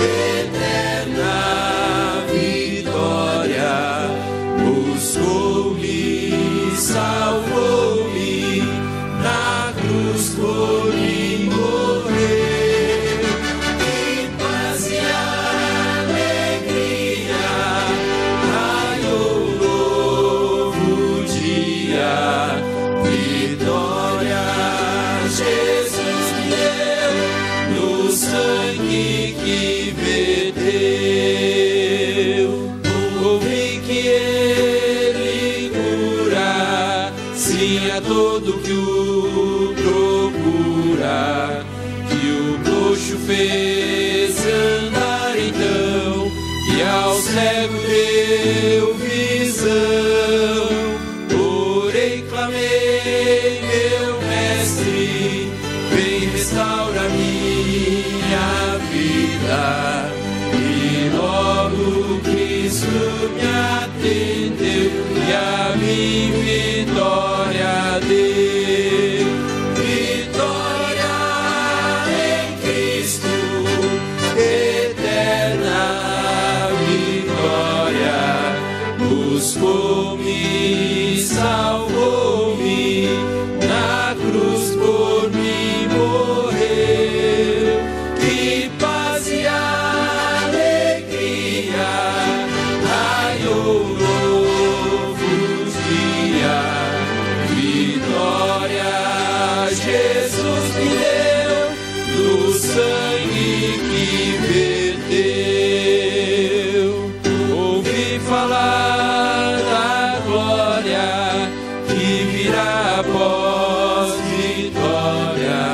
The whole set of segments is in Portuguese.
eterna vitória, buscou-me, salvou-me, na cruz por mim morreu. Que paz e alegria, raiou um novo dia, vitória Jesus me deu, no sangue que verteu. Ouvi que ele cura, sim, a todo que o procura, que o coxo fez andar então, e ao cego deu visão. Orei, clamei, meu mestre, vem restaura minha vida. E logo Cristo me atendeu e a mim vitória deu. Vitória em Cristo, eterna vitória, buscou-me, salvou-me, na cruz por mim morreu. Que paz e alegria, raiou um novo dia, vitória Jesus me deu, no sangue que verteu. Ouvi falar da glória que virá após vitória,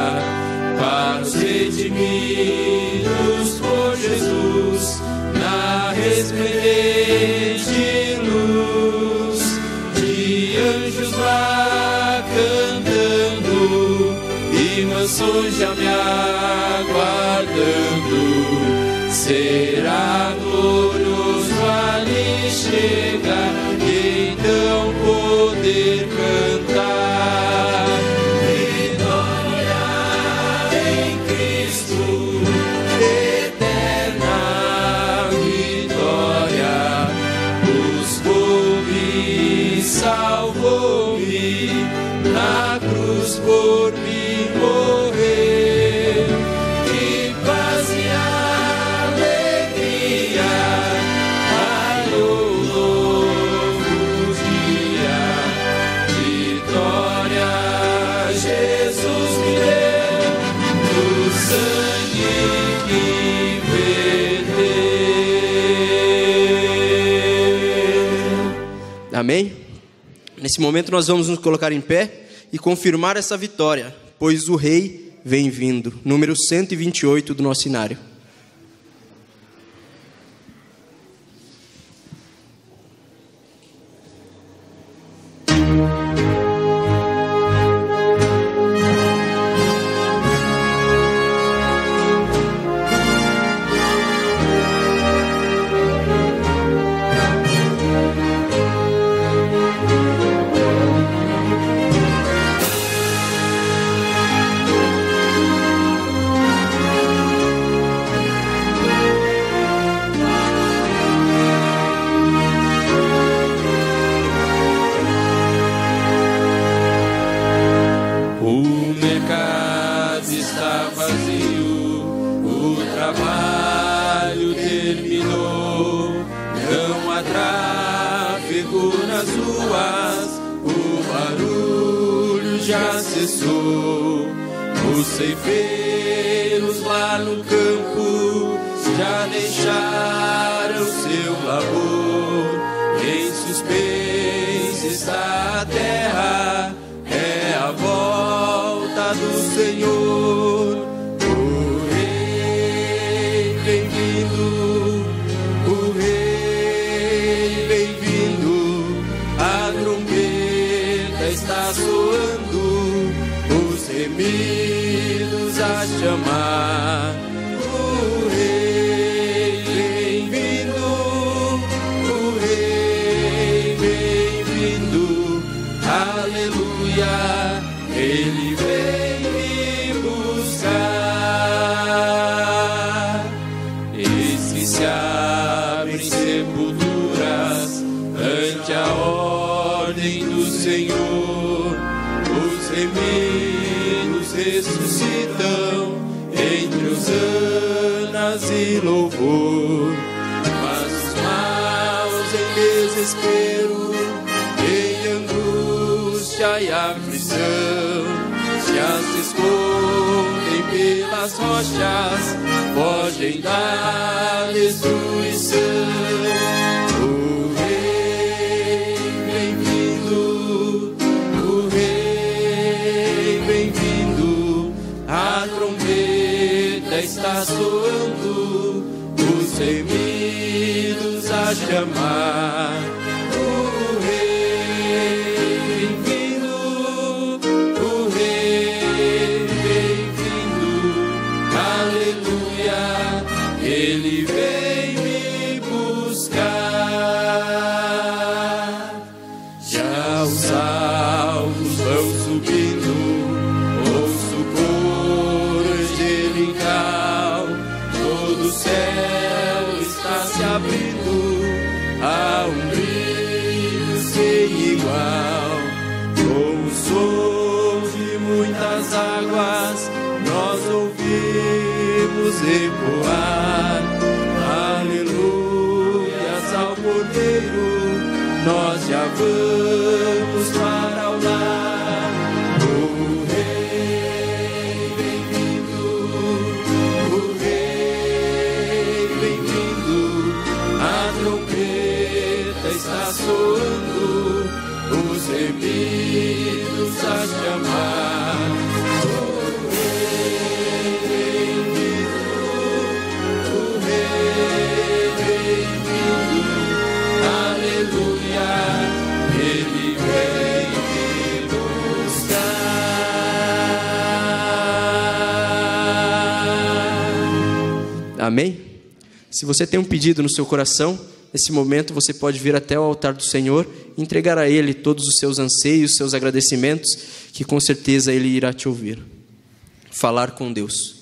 para os redimidos por Jesus, na resplendente luz, de anjos lá cantando e mansões já me aguardando. Será glorioso ali chegar e então poder cantar. Vitória em Cristo, eterna vitória, buscou-me, salvou-me, na cruz por mim morreu. Que paz e alegria, raiou um novo dia, vitória Jesus me deu, no sangue que verteu. Amém? Nesse momento nós vamos nos colocar em pé e confirmar essa vitória, pois o Rei vem vindo. Número 128 do nosso cenário. Os ceifeiros lá no campo já deixaram seu labor. Em suspense está a terra, é a volta do Senhor. O Rei bem-vindo, o Rei bem-vindo. A trombeta está soando, os remidos a chamar. O Rei bem-vindo, o Rei bem-vindo. Aleluia, Ele vem me buscar. Ele ressuscitam entre hosanas e louvor. Mas os maus em desespero, em angústia e aflição, já se escondem pelas rochas, fogem da destruição. O Rei bem-vindo, o Rei bem-vindo, a trombeta está soando, os remidos a chamar. O Rei bem-vindo, o Rei bem-vindo, aleluia, Ele vem me buscar. Já os salvos vão subindo, ouço o coro angelical, todo o céu está se abrindo, há um brilho sem igual. Com o som de muitas águas, nós ouvimos ecoar. Aleluias ao Cordeiro, nós já vamos para o lar. O Rei bem-vindo, o Rei bem-vindo, a trombeta está soando, os remidos a chamar. O Rei bem-vindo, o Rei bem-vindo, aleluia, Ele vem me buscar. Amém? Se você tem um pedido no seu coração, nesse momento você pode vir até o altar do Senhor e entregar a Ele todos os seus anseios, seus agradecimentos, que com certeza Ele irá te ouvir. Falar com Deus.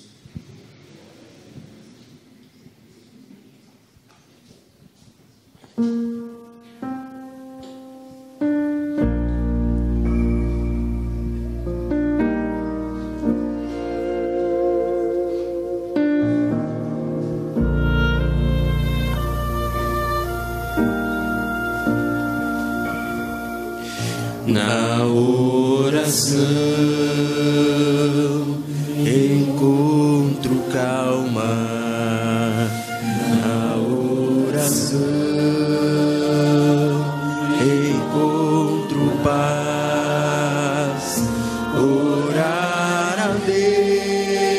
Na oração encontro calma, na oração encontro paz. Orar a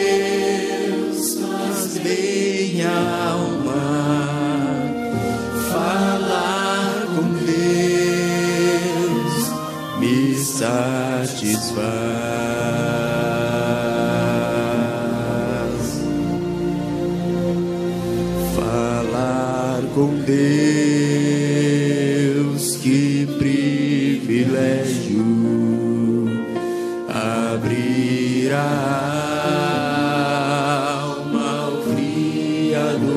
Deus faz bem a alma, falar com Deus me satisfaz. Falar com Deus, que privilégio, abrir a alma ao Criador,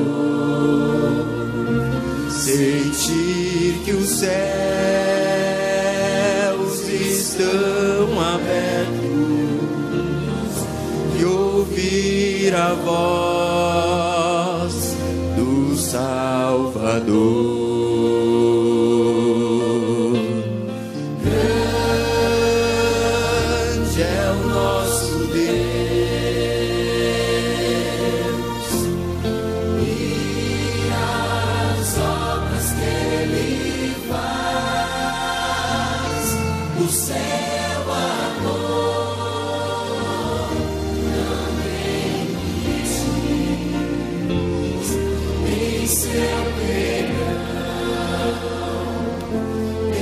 sentir que os céus estão abertos e ouvir a voz do Salvador. Grande é o nosso Deus e as obras que Ele faz. O céu amor também existe em seu perdão,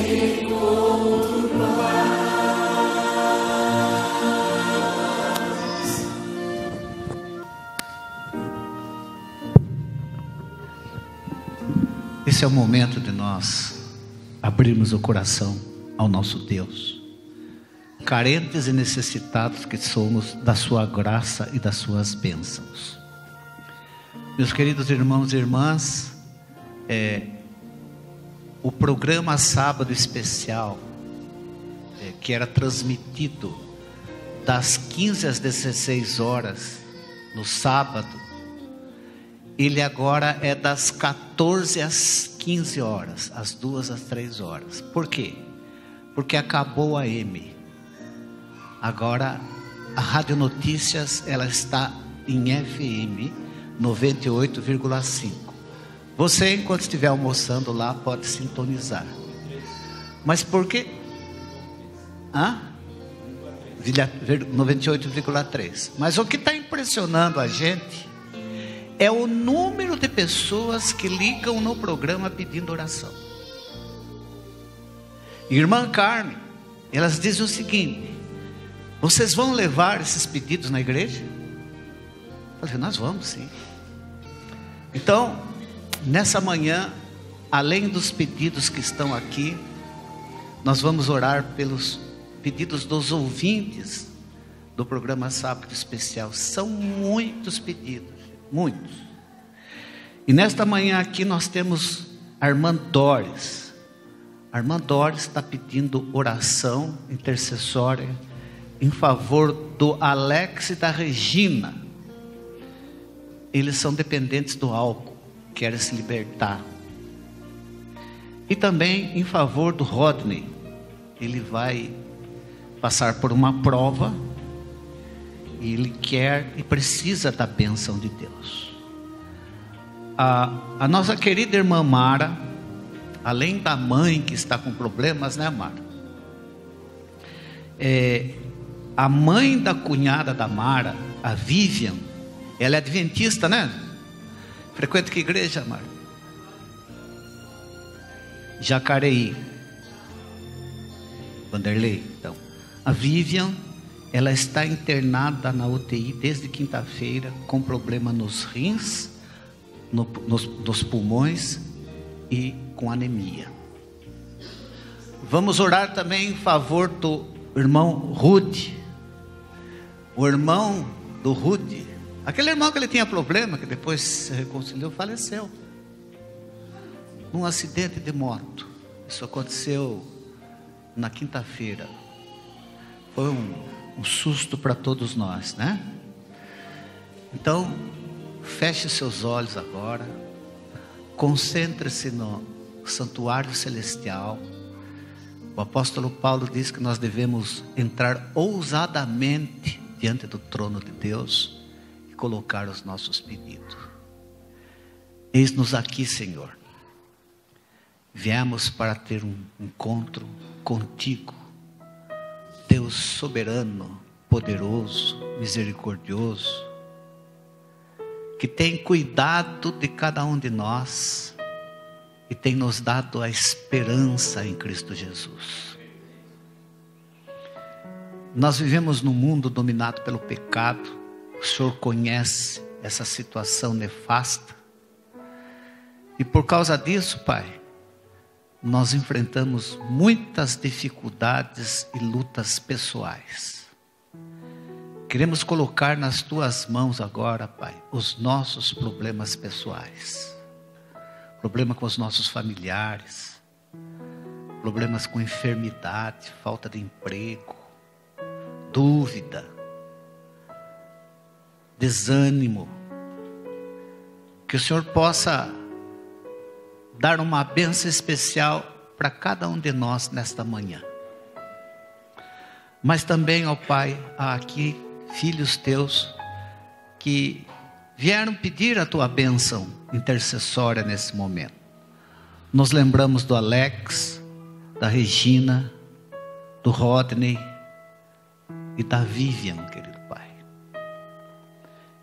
encontro paz. Esse é o momento de nós abrirmos o coração ao nosso Deus, carentes e necessitados que somos da sua graça e das suas bênçãos. Meus queridos irmãos e irmãs, o programa Sábado Especial, que era transmitido das 15 às 16 horas, no sábado, ele agora é das 14 às 15 horas, às 2 às 3 horas. Por quê? Porque acabou a AM. Agora a Rádio Notícias, ela está em FM 98,5. Você, enquanto estiver almoçando lá, pode sintonizar. Mas por quê? 98,3. Mas o que está impressionando a gente é o número de pessoas que ligam no programa pedindo oração. Irmã Carmen, elas dizem o seguinte: vocês vão levar esses pedidos na igreja? Eu falei, nós vamos sim. Então, nessa manhã, além dos pedidos que estão aqui, nós vamos orar pelos pedidos dos ouvintes do programa Sábado Especial. São muitos pedidos, muitos. E nesta manhã aqui nós temos a irmã Doris. A irmã Doris está pedindo oração intercessória em favor do Alex e da Regina. Eles são dependentes do álcool, querem se libertar. E também em favor do Rodney. Ele vai passar por uma prova e ele quer e precisa da bênção de Deus. A nossa querida irmã Mara, além da mãe que está com problemas, né, Mara? A mãe da cunhada da Mara, a Vivian, ela é adventista, né? Frequenta que igreja, Mara? Jacareí. Vanderlei. Então, a Vivian, ela está internada na UTI desde quinta-feira, com problema nos rins, nos pulmões e com anemia. Vamos orar também em favor do irmão Rude. O irmão do Rude, aquele irmão que ele tinha problema, que depois se reconciliou, faleceu num acidente de moto. Isso aconteceu na quinta-feira. Foi um susto para todos nós, né? Então, feche seus olhos agora, concentre-se no santuário celestial. O apóstolo Paulo diz que nós devemos entrar ousadamente diante do trono de Deus e colocar os nossos pedidos. Eis-nos aqui, Senhor. Viemos para ter um encontro contigo, Deus soberano, poderoso, misericordioso, que tem cuidado de cada um de nós e tem nos dado a esperança em Cristo Jesus. Nós vivemos num mundo dominado pelo pecado. O Senhor conhece essa situação nefasta. E por causa disso, Pai, nós enfrentamos muitas dificuldades e lutas pessoais. Queremos colocar nas Tuas mãos agora, Pai, os nossos problemas pessoais. Problema com os nossos familiares, problemas com enfermidade, falta de emprego, dúvida, desânimo. Que o Senhor possa dar uma bênção especial para cada um de nós nesta manhã. Mas também, ó Pai, há aqui filhos Teus que vieram pedir a Tua bênção intercessória nesse momento. Nos lembramos do Alex, da Regina, do Rodney e da Vivian, querido Pai.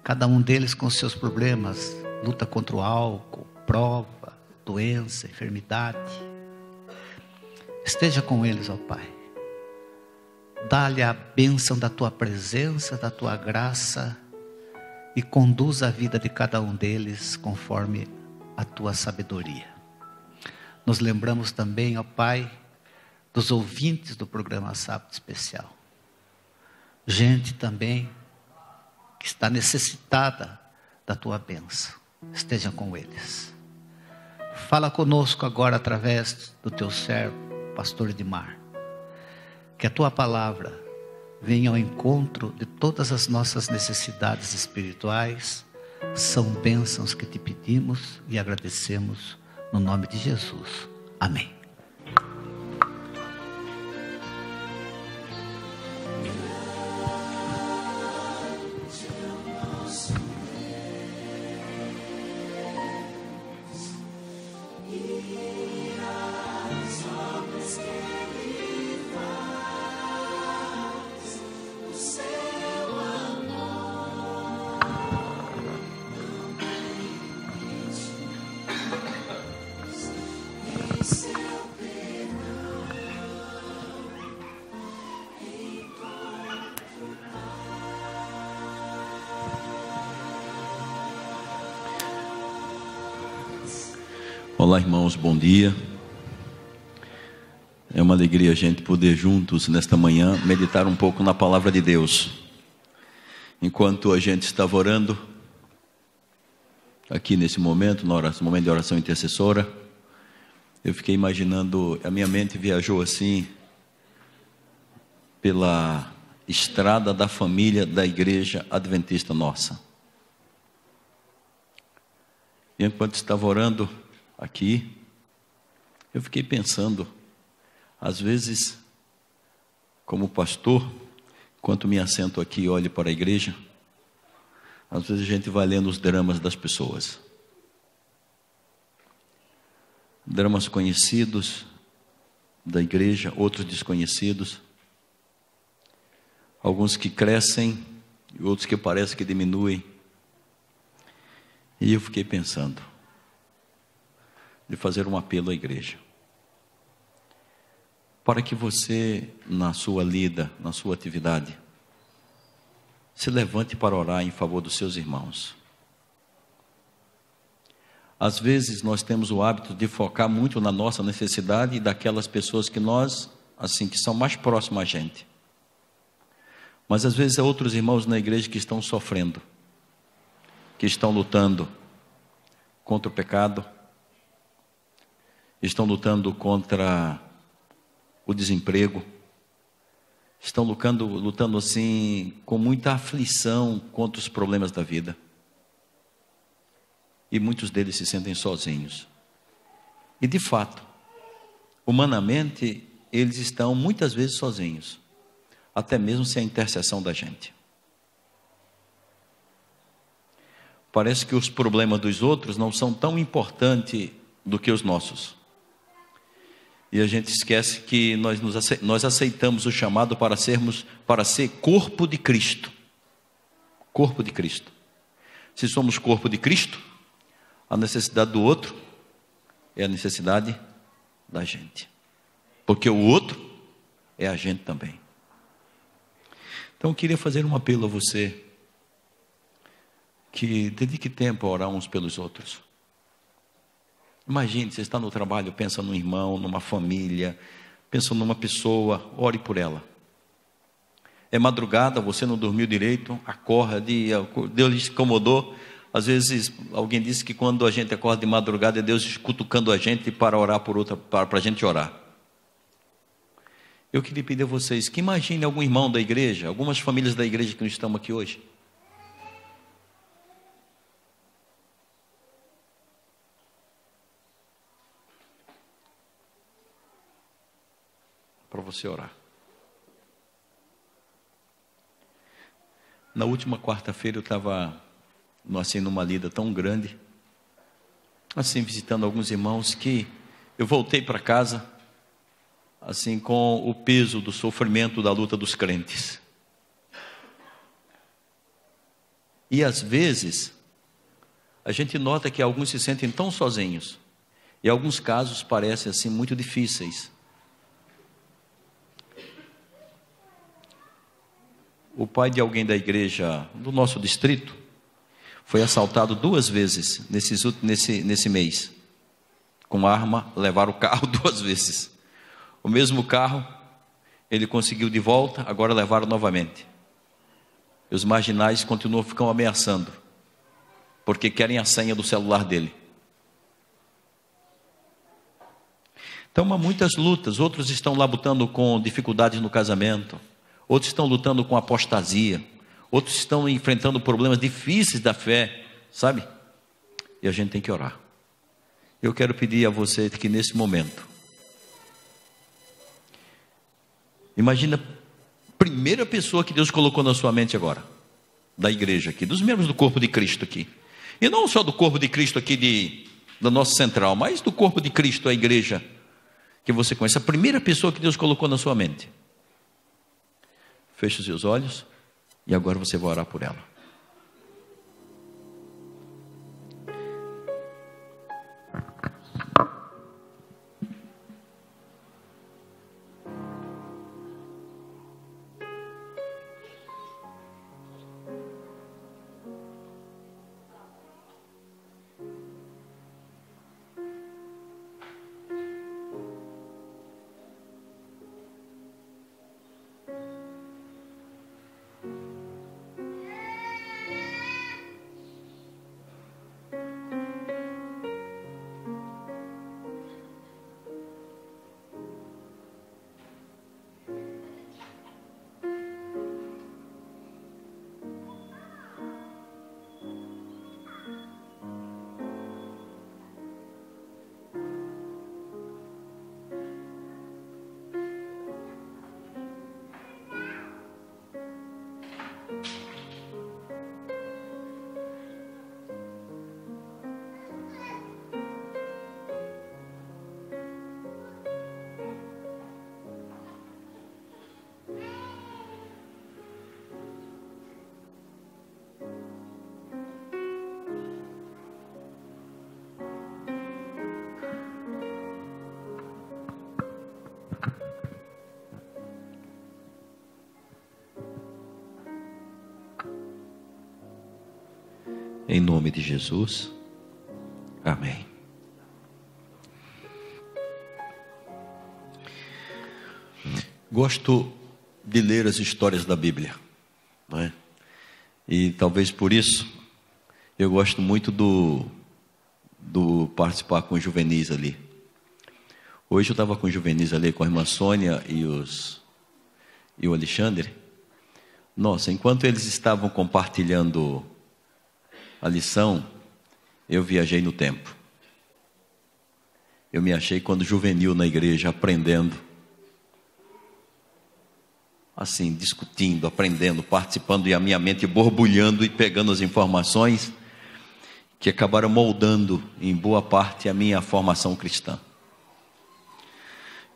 Cada um deles com seus problemas, luta contra o álcool, prova, doença, enfermidade. Esteja com eles, ó Pai. Dá-lhe a bênção da Tua presença, da Tua graça, e conduza a vida de cada um deles conforme a Tua sabedoria. Nos lembramos também, ó Pai, dos ouvintes do programa Sábado Especial. Gente também que está necessitada da Tua bênção. Esteja com eles. Fala conosco agora através do Teu servo, pastor Edmar. Que a Tua palavra venha ao encontro de todas as nossas necessidades espirituais. São bênçãos que te pedimos e agradecemos no nome de Jesus. Amém. Olá, irmãos, bom dia. É uma alegria a gente poder juntos nesta manhã meditar um pouco na palavra de Deus. Enquanto a gente estava orando aqui nesse momento, no momento de oração intercessora, eu fiquei imaginando, a minha mente viajou assim pela estrada da família da igreja adventista nossa. E enquanto estava orando aqui, eu fiquei pensando, às vezes, como pastor, enquanto me assento aqui e olho para a igreja, às vezes a gente vai lendo os dramas das pessoas. Dramas conhecidos da igreja, outros desconhecidos. Alguns que crescem e outros que parece que diminuem. E eu fiquei pensando de fazer um apelo à igreja, para que você, na sua lida, na sua atividade, se levante para orar em favor dos seus irmãos. Às vezes nós temos o hábito de focar muito na nossa necessidade e daquelas pessoas que nós, assim, que são mais próximas a gente. Mas às vezes há outros irmãos na igreja que estão sofrendo, que estão lutando contra o pecado, estão lutando contra o desemprego, estão lutando assim, com muita aflição contra os problemas da vida. E muitos deles se sentem sozinhos. E de fato, humanamente, eles estão muitas vezes sozinhos, até mesmo sem a intercessão da gente. Parece que os problemas dos outros não são tão importantes do que os nossos. E a gente esquece que nós aceitamos o chamado para ser corpo de Cristo. Corpo de Cristo. Se somos corpo de Cristo, a necessidade do outro é a necessidade da gente. Porque o outro é a gente também. Então eu queria fazer um apelo a você, que dedique tempo a orar uns pelos outros. Imagine, você está no trabalho, pensa num irmão, numa família, pensa numa pessoa, ore por ela. É madrugada, você não dormiu direito, acorda, Deus lhe incomodou. Às vezes alguém disse que quando a gente acorda de madrugada é Deus cutucando a gente para orar por outra, para a gente orar. Eu queria pedir a vocês que imagine algum irmão da igreja, algumas famílias da igreja que não estão aqui hoje. Para você orar. Na última quarta-feira eu estava assim numa lida tão grande, assim visitando alguns irmãos, que eu voltei para casa assim com o peso do sofrimento da luta dos crentes. E às vezes a gente nota que alguns se sentem tão sozinhos, e alguns casos parecem assim muito difíceis. O pai de alguém da igreja do nosso distrito foi assaltado 2 vezes nesse mês. Com arma, levaram o carro 2 vezes. O mesmo carro, ele conseguiu de volta, agora levaram novamente. E os marginais ficam ameaçando, porque querem a senha do celular dele. Então há muitas lutas, outros estão lá lutando com dificuldades no casamento, outros estão lutando com apostasia, outros estão enfrentando problemas difíceis da fé, sabe? E a gente tem que orar. Eu quero pedir a você que nesse momento, imagina a primeira pessoa que Deus colocou na sua mente agora, da igreja aqui, dos membros do corpo de Cristo aqui, e não só do corpo de Cristo aqui da nossa central, mas do corpo de Cristo, a igreja que você conhece, a primeira pessoa que Deus colocou na sua mente. Feche os seus olhos e agora você vai orar por ela. Em nome de Jesus, amém. Gosto de ler as histórias da Bíblia, não é? E talvez por isso eu gosto muito do participar com os juvenis ali. Hoje eu estava com os juvenis ali, com a irmã Sônia e o Alexandre. Nossa, enquanto eles estavam compartilhando a lição, eu viajei no tempo. Eu me achei quando juvenil na igreja, aprendendo, assim, discutindo, aprendendo, participando, e a minha mente borbulhando e pegando as informações que acabaram moldando em boa parte a minha formação cristã.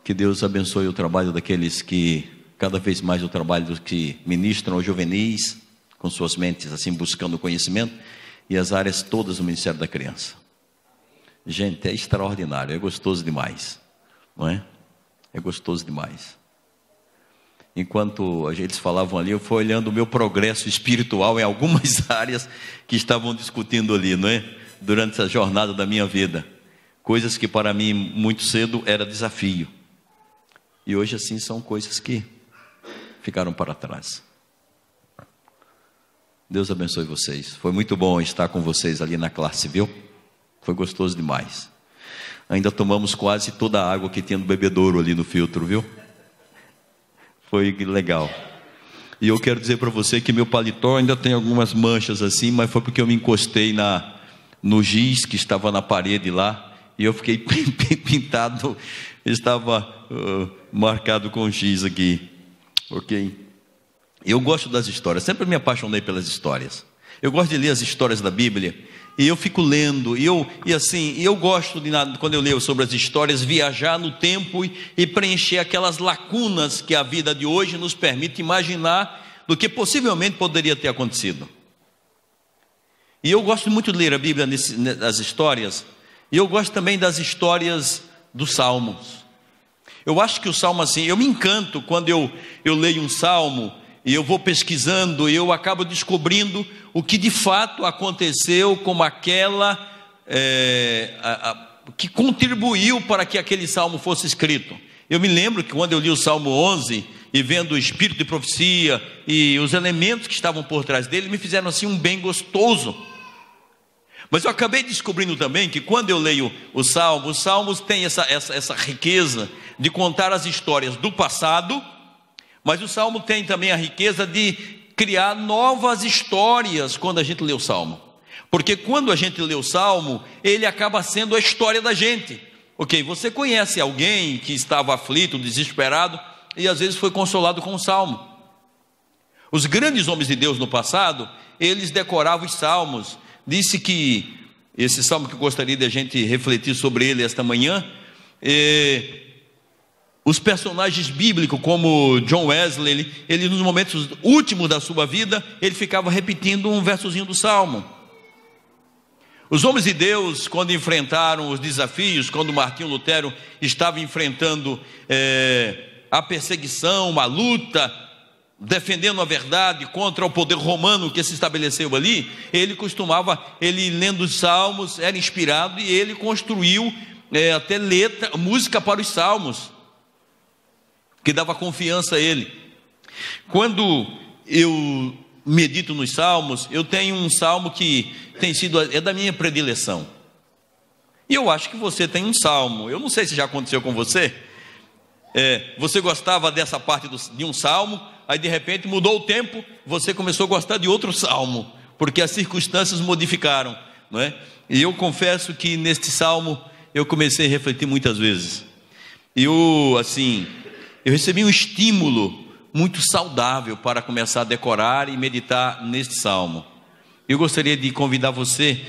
Que Deus abençoe o trabalho daqueles que, cada vez mais o trabalho dos que ministram aos juvenis, com suas mentes assim, buscando conhecimento, e as áreas todas do Ministério da Criança. Gente, é extraordinário, é gostoso demais, não é? É gostoso demais. Enquanto eles falavam ali, eu fui olhando o meu progresso espiritual em algumas áreas que estavam discutindo ali, não é? Durante essa jornada da minha vida. Coisas que para mim muito cedo era desafio. E hoje assim são coisas que ficaram para trás. Deus abençoe vocês. Foi muito bom estar com vocês ali na classe, viu? Foi gostoso demais. Ainda tomamos quase toda a água que tinha no bebedouro ali no filtro, viu? Foi legal. E eu quero dizer para você que meu paletó ainda tem algumas manchas assim, mas foi porque eu me encostei no giz que estava na parede lá, e eu fiquei pintado, estava marcado com giz aqui, ok? Eu gosto das histórias, sempre me apaixonei pelas histórias. Eu gosto de ler as histórias da Bíblia, e eu fico lendo, e eu gosto de, quando eu leio sobre as histórias, viajar no tempo e preencher aquelas lacunas que a vida de hoje nos permite imaginar do que possivelmente poderia ter acontecido. E eu gosto muito de ler a Bíblia, as histórias, e eu gosto também das histórias dos Salmos. Eu acho que o Salmo assim, eu me encanto quando eu leio um Salmo, e eu vou pesquisando, e eu acabo descobrindo o que de fato aconteceu, como aquela que contribuiu para que aquele salmo fosse escrito. Eu me lembro que quando eu li o Salmo 11, e vendo o espírito de profecia, e os elementos que estavam por trás dele, me fizeram assim um bem gostoso. Mas eu acabei descobrindo também que quando eu leio os Salmos têm essa riqueza de contar as histórias do passado, Mas o Salmo tem também a riqueza de criar novas histórias quando a gente lê o Salmo. Porque quando a gente lê o Salmo, ele acaba sendo a história da gente. Ok, você conhece alguém que estava aflito, desesperado, e às vezes foi consolado com o Salmo. Os grandes homens de Deus no passado, eles decoravam os Salmos. Disse que, esse Salmo que eu gostaria de a gente refletir sobre ele esta manhã, os personagens bíblicos, como John Wesley, ele nos momentos últimos da sua vida, ele ficava repetindo um versozinho do Salmo. Os homens de Deus, quando enfrentaram os desafios, quando Martinho Lutero estava enfrentando a perseguição, a luta, defendendo a verdade contra o poder romano que se estabeleceu ali, ele lendo os salmos, era inspirado, e ele construiu até música para os salmos, que dava confiança a ele. Quando eu medito nos salmos, eu tenho um salmo que tem sido, é da minha predileção, e eu acho que você tem um salmo, eu não sei se já aconteceu com você, você gostava dessa parte de um salmo, aí de repente mudou o tempo, você começou a gostar de outro salmo, porque as circunstâncias modificaram, não é? E eu confesso que neste salmo eu comecei a refletir muitas vezes, e eu recebi um estímulo muito saudável para começar a decorar e meditar neste salmo. Eu gostaria de convidar você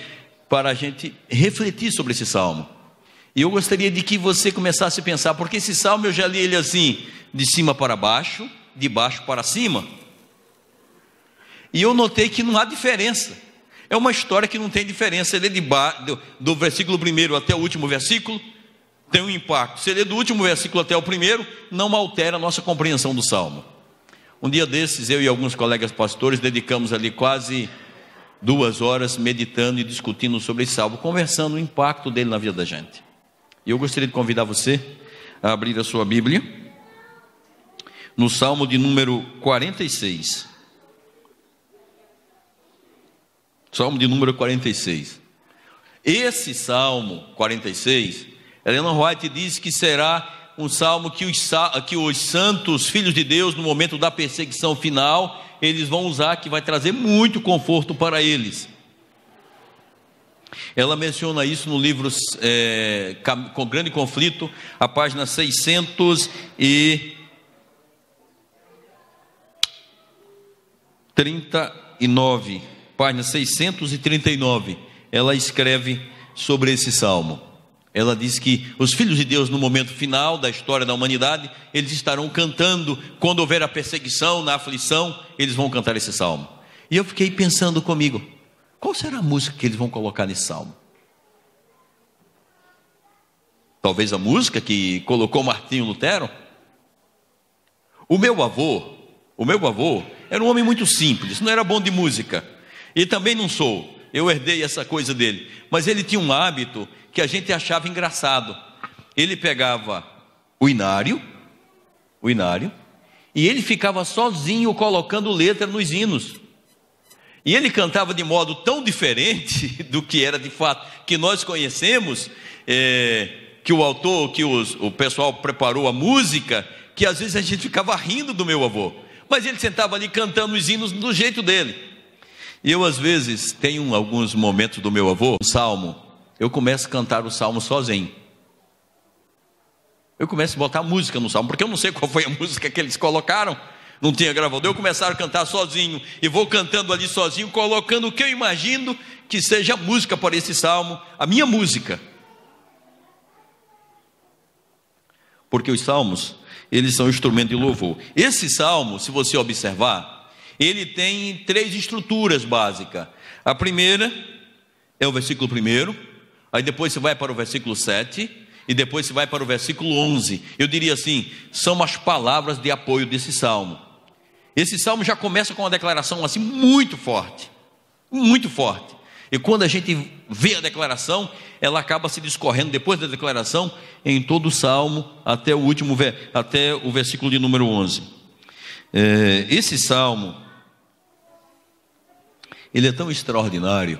para a gente refletir sobre esse salmo, e eu gostaria de que você começasse a pensar, porque esse salmo eu já li ele assim, de cima para baixo, de baixo para cima, e eu notei que não há diferença, é uma história que não tem diferença. Ele do versículo 1 até o último versículo, tem um impacto. Se ler do último versículo até o primeiro, não altera a nossa compreensão do salmo. Um dia desses, eu e alguns colegas pastores dedicamos ali quase 2 horas meditando e discutindo sobre esse salmo, conversando o impacto dele na vida da gente. E eu gostaria de convidar você a abrir a sua Bíblia no Salmo de número 46. Salmo de número 46. Esse Salmo 46, Ellen White diz que será um salmo que os santos filhos de Deus, no momento da perseguição final, eles vão usar, que vai trazer muito conforto para eles. Ela menciona isso no livro Com Grande Conflito, a página 639, página 639, ela escreve sobre esse salmo. Ela diz que os filhos de Deus, no momento final da história da humanidade, eles estarão cantando, quando houver a perseguição, na aflição, eles vão cantar esse salmo. E eu fiquei pensando comigo, qual será a música que eles vão colocar nesse salmo? Talvez a música que colocou Martinho Lutero? O meu avô era um homem muito simples, não era bom de música, e também não sou, eu herdei essa coisa dele, mas ele tinha um hábito que a gente achava engraçado. Ele pegava o inário, e ele ficava sozinho colocando letra nos hinos, e ele cantava de modo tão diferente do que era de fato, que nós conhecemos, que o autor, que o pessoal preparou a música, que às vezes a gente ficava rindo do meu avô, mas ele sentava ali cantando os hinos do jeito dele. E eu às vezes tenho alguns momentos do meu avô, o salmo, eu começo a cantar o salmo sozinho. Eu começo a botar música no salmo, porque eu não sei qual foi a música que eles colocaram, não tinha gravador, eu começaram a cantar sozinho, e vou cantando ali sozinho, colocando o que eu imagino que seja a música para esse salmo, a minha música. Porque os salmos, eles são instrumento de louvor. Esse salmo, se você observar, ele tem 3 estruturas básicas. A primeira é o versículo 1, aí depois você vai para o versículo 7, e depois você vai para o versículo 11. Eu diria assim, são as palavras de apoio desse salmo. Esse salmo já começa com uma declaração assim muito forte, e quando a gente vê a declaração, ela acaba se discorrendo depois da declaração em todo o salmo, até o versículo de número 11. Esse salmo, ele é tão extraordinário,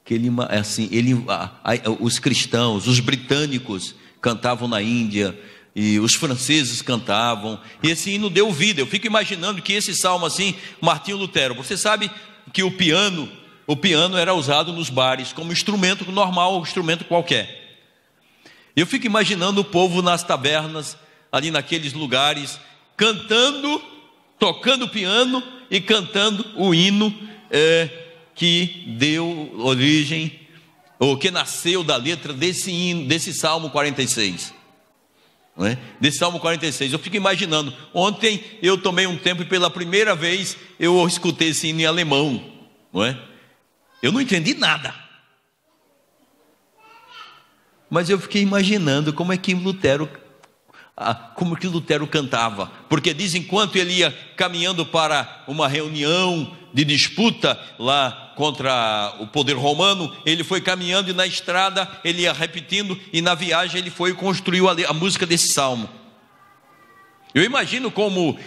que os cristãos, os britânicos, cantavam na Índia, e os franceses cantavam, e esse hino deu vida. Eu fico imaginando que esse salmo assim, Martinho Lutero, você sabe que o piano era usado nos bares como instrumento normal, instrumento qualquer. Eu fico imaginando o povo nas tabernas, ali naqueles lugares, cantando, tocando piano e cantando o hino que deu origem, ou que nasceu da letra desse hino, desse Salmo 46. Não é? Desse Salmo 46. Eu fico imaginando, ontem eu tomei um tempo e pela primeira vez eu escutei esse hino em alemão, não é? Eu não entendi nada, mas eu fiquei imaginando como que Lutero cantava, porque diz, enquanto ele ia caminhando para uma reunião de disputa lá contra o poder romano, ele foi caminhando e na estrada ele ia repetindo, e na viagem ele foi e construiu a música desse salmo. Eu imagino como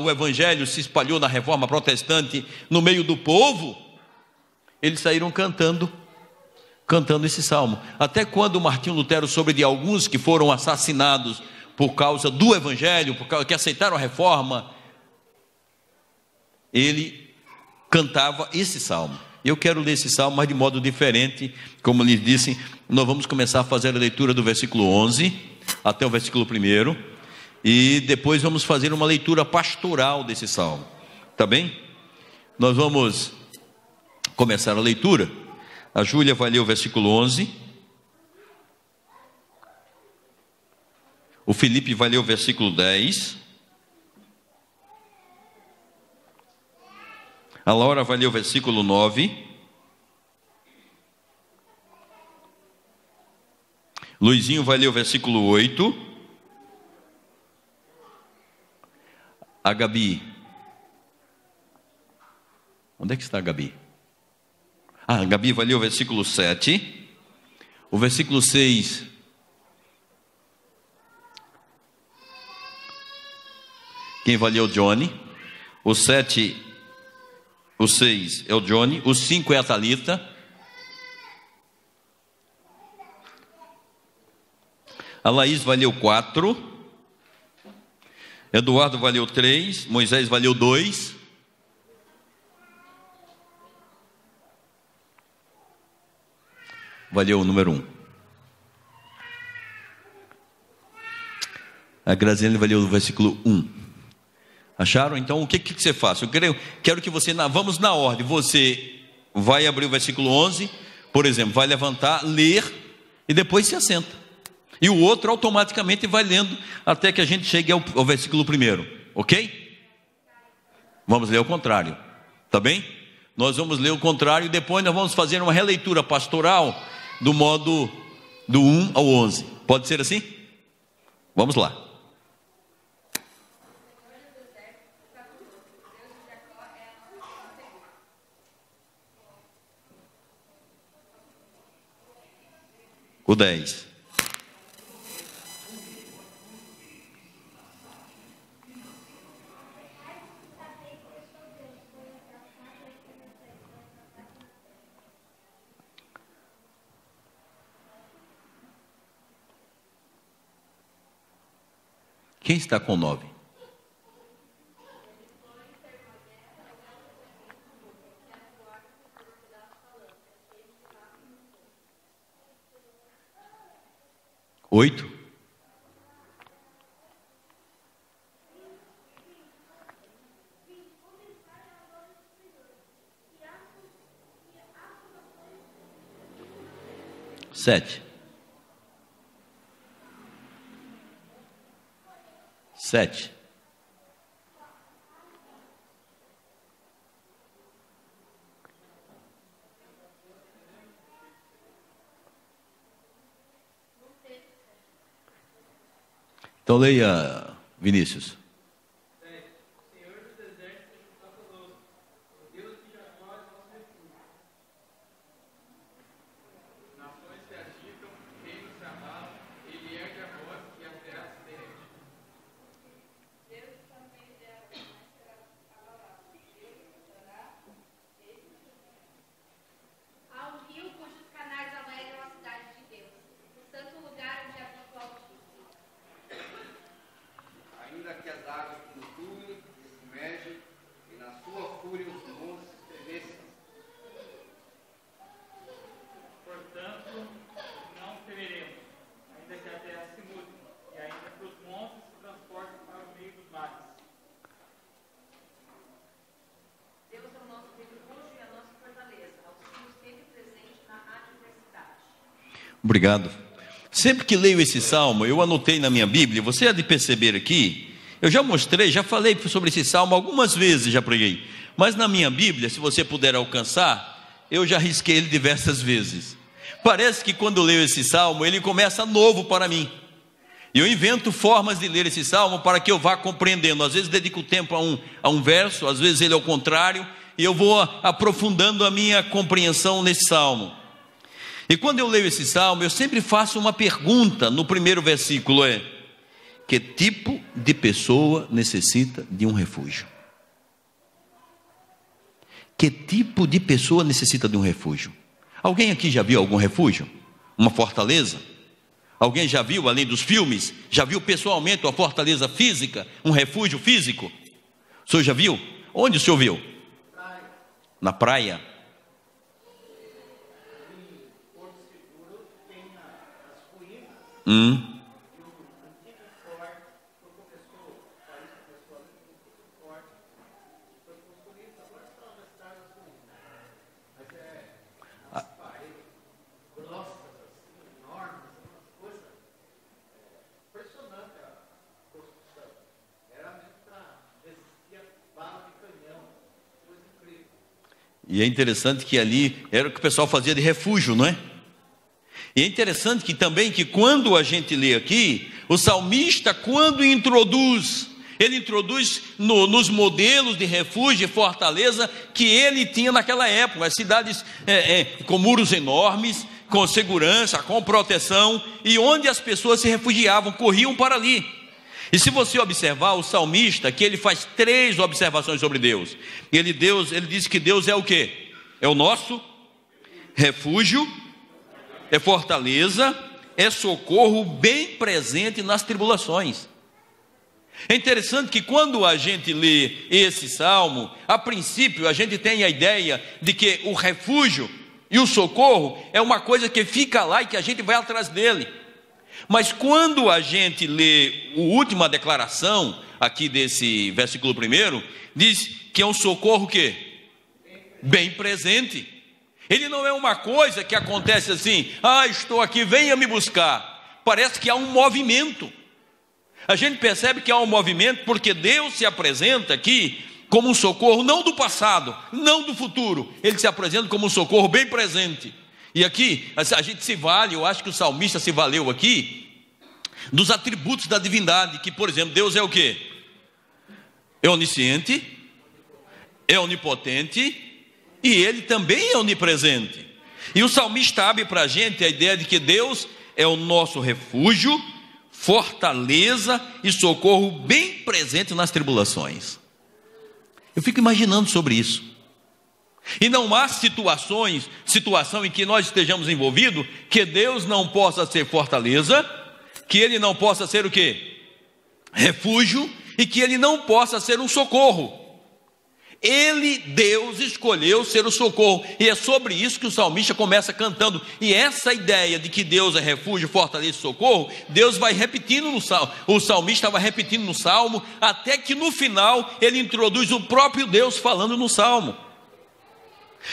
o evangelho se espalhou na reforma protestante no meio do povo. Eles saíram cantando esse salmo, até quando Martinho Lutero soube de alguns que foram assassinados por causa do evangelho, por causa que aceitaram a reforma, ele cantava esse salmo. Eu quero ler esse salmo, mas de modo diferente. Como lhes disse, nós vamos começar a fazer a leitura do versículo 11 até o versículo 1, e depois vamos fazer uma leitura pastoral desse salmo, tá bem? Nós vamos começar a leitura. A Júlia vai ler o versículo 11, o Felipe vai ler o versículo 10, a Laura vai ler o versículo 9, Luizinho vai ler o versículo 8, a Gabi, onde é que está a Gabi? A Gabi vai ler o versículo 7, o versículo 6, quem vai ler é o Johnny, o 7, o 6 é o Johnny, o 5 é a Thalita, a Laís vai ler o 4, Eduardo vai ler o 3, Moisés vai ler o 2, vai ler o número 1. A Graziane vai ler o versículo 1. Acharam? Então o que você faz? Eu quero que você, vamos na ordem. Você vai abrir o versículo 11, por exemplo, vai levantar, ler e depois se assenta. E o outro automaticamente vai lendo até que a gente chegue ao versículo 1, ok? Vamos ler o contrário, tá bem? Nós vamos ler o contrário e depois nós vamos fazer uma releitura pastoral do modo do 1 ao 11. Pode ser assim? Vamos lá. O 10. Quem está com 9? Oito? Sete. 7. Então leia, Vinícius. Obrigado. Sempre que leio esse salmo, eu anotei na minha Bíblia, você há de perceber aqui, eu já mostrei, já falei sobre esse salmo algumas vezes, já preguei, mas na minha Bíblia, se você puder alcançar, eu já risquei ele diversas vezes. Parece que quando eu leio esse salmo, ele começa novo para mim. E eu invento formas de ler esse salmo para que eu vá compreendendo. Às vezes dedico tempo a um verso, às vezes ele é o contrário, e eu vou aprofundando a minha compreensão nesse salmo. E quando eu leio esse salmo, eu sempre faço uma pergunta no primeiro versículo: que tipo de pessoa necessita de um refúgio? Que tipo de pessoa necessita de um refúgio? Alguém aqui já viu algum refúgio? Uma fortaleza? Alguém já viu, além dos filmes, já viu pessoalmente uma fortaleza física, um refúgio físico? O senhor já viu? Onde o senhor viu? Na praia. E é interessante que ali era o que o pessoal fazia de refúgio, não é? E é interessante que também que quando a gente lê aqui, o salmista, quando introduz, ele introduz nos modelos de refúgio e fortaleza que ele tinha naquela época, as cidades com muros enormes, com segurança, com proteção, e onde as pessoas se refugiavam, corriam para ali. E se você observar o salmista, que ele faz 3 observações sobre Deus. Ele diz que Deus é o quê? É o nosso refúgio, é fortaleza, é socorro bem presente nas tribulações. É interessante que quando a gente lê esse salmo, a princípio a gente tem a ideia de que o refúgio e o socorro é uma coisa que fica lá e que a gente vai atrás dele. Mas quando a gente lê a última declaração aqui desse versículo 1, diz que é um socorro que bem presente. Ele não é uma coisa que acontece assim: estou aqui, venha me buscar. Parece que há um movimento. A gente percebe que há um movimento porque Deus se apresenta aqui como um socorro não do passado, não do futuro. Ele se apresenta como um socorro bem presente. E aqui a gente se vale, eu acho que o salmista se valeu aqui dos atributos da divindade, que, por exemplo, Deus é o quê? É onisciente, é onipotente e ele também é onipresente. E o salmista abre para a gente a ideia de que Deus é o nosso refúgio, fortaleza e socorro bem presente nas tribulações. Eu fico imaginando sobre isso. E não há situação em que nós estejamos envolvidos, que Deus não possa ser fortaleza, que Ele não possa ser o quê? Refúgio, e que Ele não possa ser um socorro. Deus, escolheu ser o socorro, e é sobre isso que o salmista começa cantando. E essa ideia de que Deus é refúgio, fortaleza e socorro, Deus vai repetindo no salmo, o salmista vai repetindo no salmo, até que no final ele introduz o próprio Deus falando no salmo.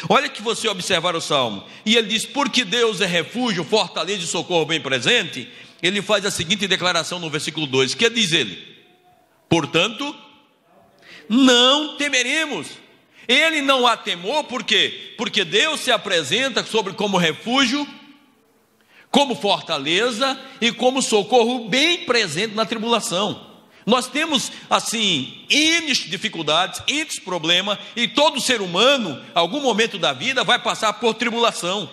Olha que você observar o salmo, e ele diz: porque Deus é refúgio, fortaleza e socorro bem presente. Ele faz a seguinte declaração no versículo 2, que diz ele: portanto, não temeremos. Ele não há temor, por quê? Porque Deus se apresenta como refúgio, como fortaleza e como socorro bem presente na tribulação. Nós temos, assim, N dificuldades, N problemas, e todo ser humano, em algum momento da vida, vai passar por tribulação.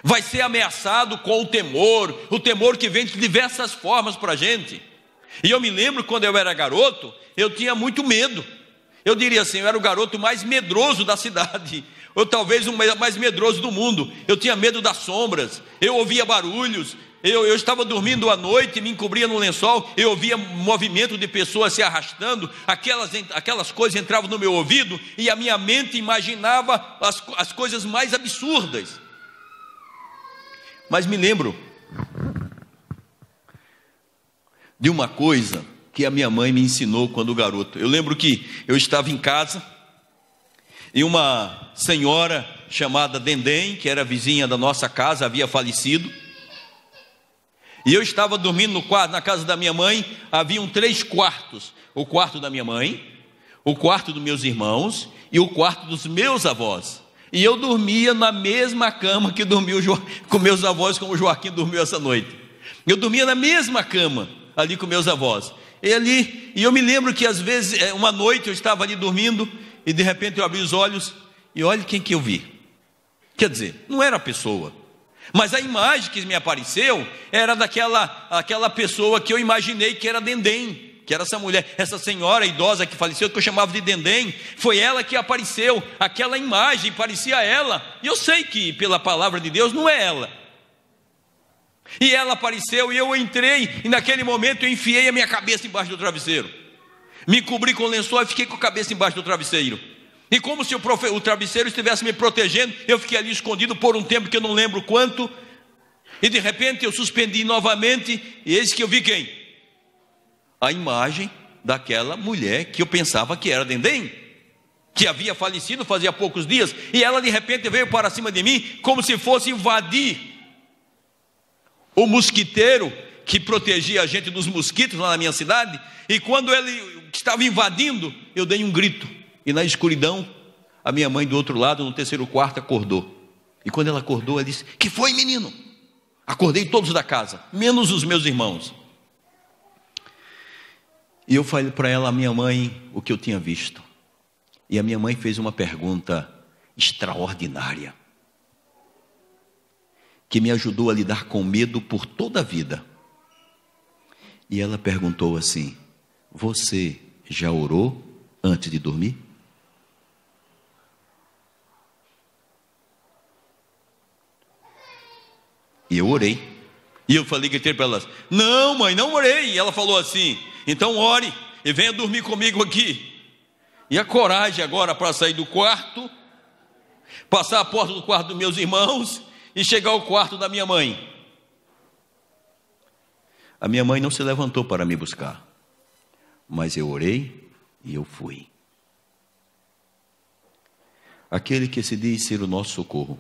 Vai ser ameaçado com o temor que vem de diversas formas para a gente. E eu me lembro, quando eu era garoto, eu tinha muito medo. Eu diria assim, eu era o garoto mais medroso da cidade, ou talvez o mais medroso do mundo. Eu tinha medo das sombras, eu ouvia barulhos, eu estava dormindo à noite, me encobria no lençol, eu ouvia movimento de pessoas se arrastando, aquelas coisas entravam no meu ouvido, e a minha mente imaginava as coisas mais absurdas. Mas me lembro de uma coisa que a minha mãe me ensinou quando garoto. Eu lembro que eu estava em casa, e uma senhora chamada Dendém, que era vizinha da nossa casa, havia falecido. E eu estava dormindo no quarto, na casa da minha mãe. Haviam 3 quartos: o quarto da minha mãe, o quarto dos meus irmãos e o quarto dos meus avós. E eu dormia na mesma cama que dormiu com meus avós, como o Joaquim dormiu essa noite. Eu dormia na mesma cama ali com meus avós. E eu me lembro que às vezes, uma noite eu estava ali dormindo e de repente eu abri os olhos e olha quem que eu vi. Quer dizer, não era a pessoa, mas a imagem que me apareceu era aquela pessoa que eu imaginei que era Dendém, que era essa mulher, essa senhora idosa que faleceu, que eu chamava de Dendém. Foi ela que apareceu, aquela imagem parecia ela, e eu sei que pela palavra de Deus não é ela. E ela apareceu e eu entrei, e naquele momento eu enfiei a minha cabeça embaixo do travesseiro, me cobri com o lençol e fiquei com a cabeça embaixo do travesseiro. E como se o travesseiro estivesse me protegendo, eu fiquei ali escondido por um tempo que eu não lembro quanto. E de repente eu suspendi novamente, e eis que eu vi quem? A imagem daquela mulher que eu pensava que era Dendém, que havia falecido fazia poucos dias. E ela de repente veio para cima de mim, como se fosse invadir o mosquiteiro que protegia a gente dos mosquitos lá na minha cidade. E quando ele estava invadindo, eu dei um grito. E na escuridão, a minha mãe do outro lado, no 3º quarto, acordou. E quando ela acordou, ela disse: "Que foi, menino?" Acordei todos da casa, menos os meus irmãos. E eu falei para ela, a minha mãe, o que eu tinha visto. E a minha mãe fez uma pergunta extraordinária, que me ajudou a lidar com medo por toda a vida. E ela perguntou assim: "Você já orou antes de dormir?" E eu orei. E eu gritei para elas: "Não, mãe, não orei." E ela falou assim: "Então ore e venha dormir comigo aqui." E a coragem agora para sair do quarto, passar a porta do quarto dos meus irmãos e chegar ao quarto da minha mãe. A minha mãe não se levantou para me buscar, mas eu orei e eu fui. Aquele que se diz ser o nosso socorro,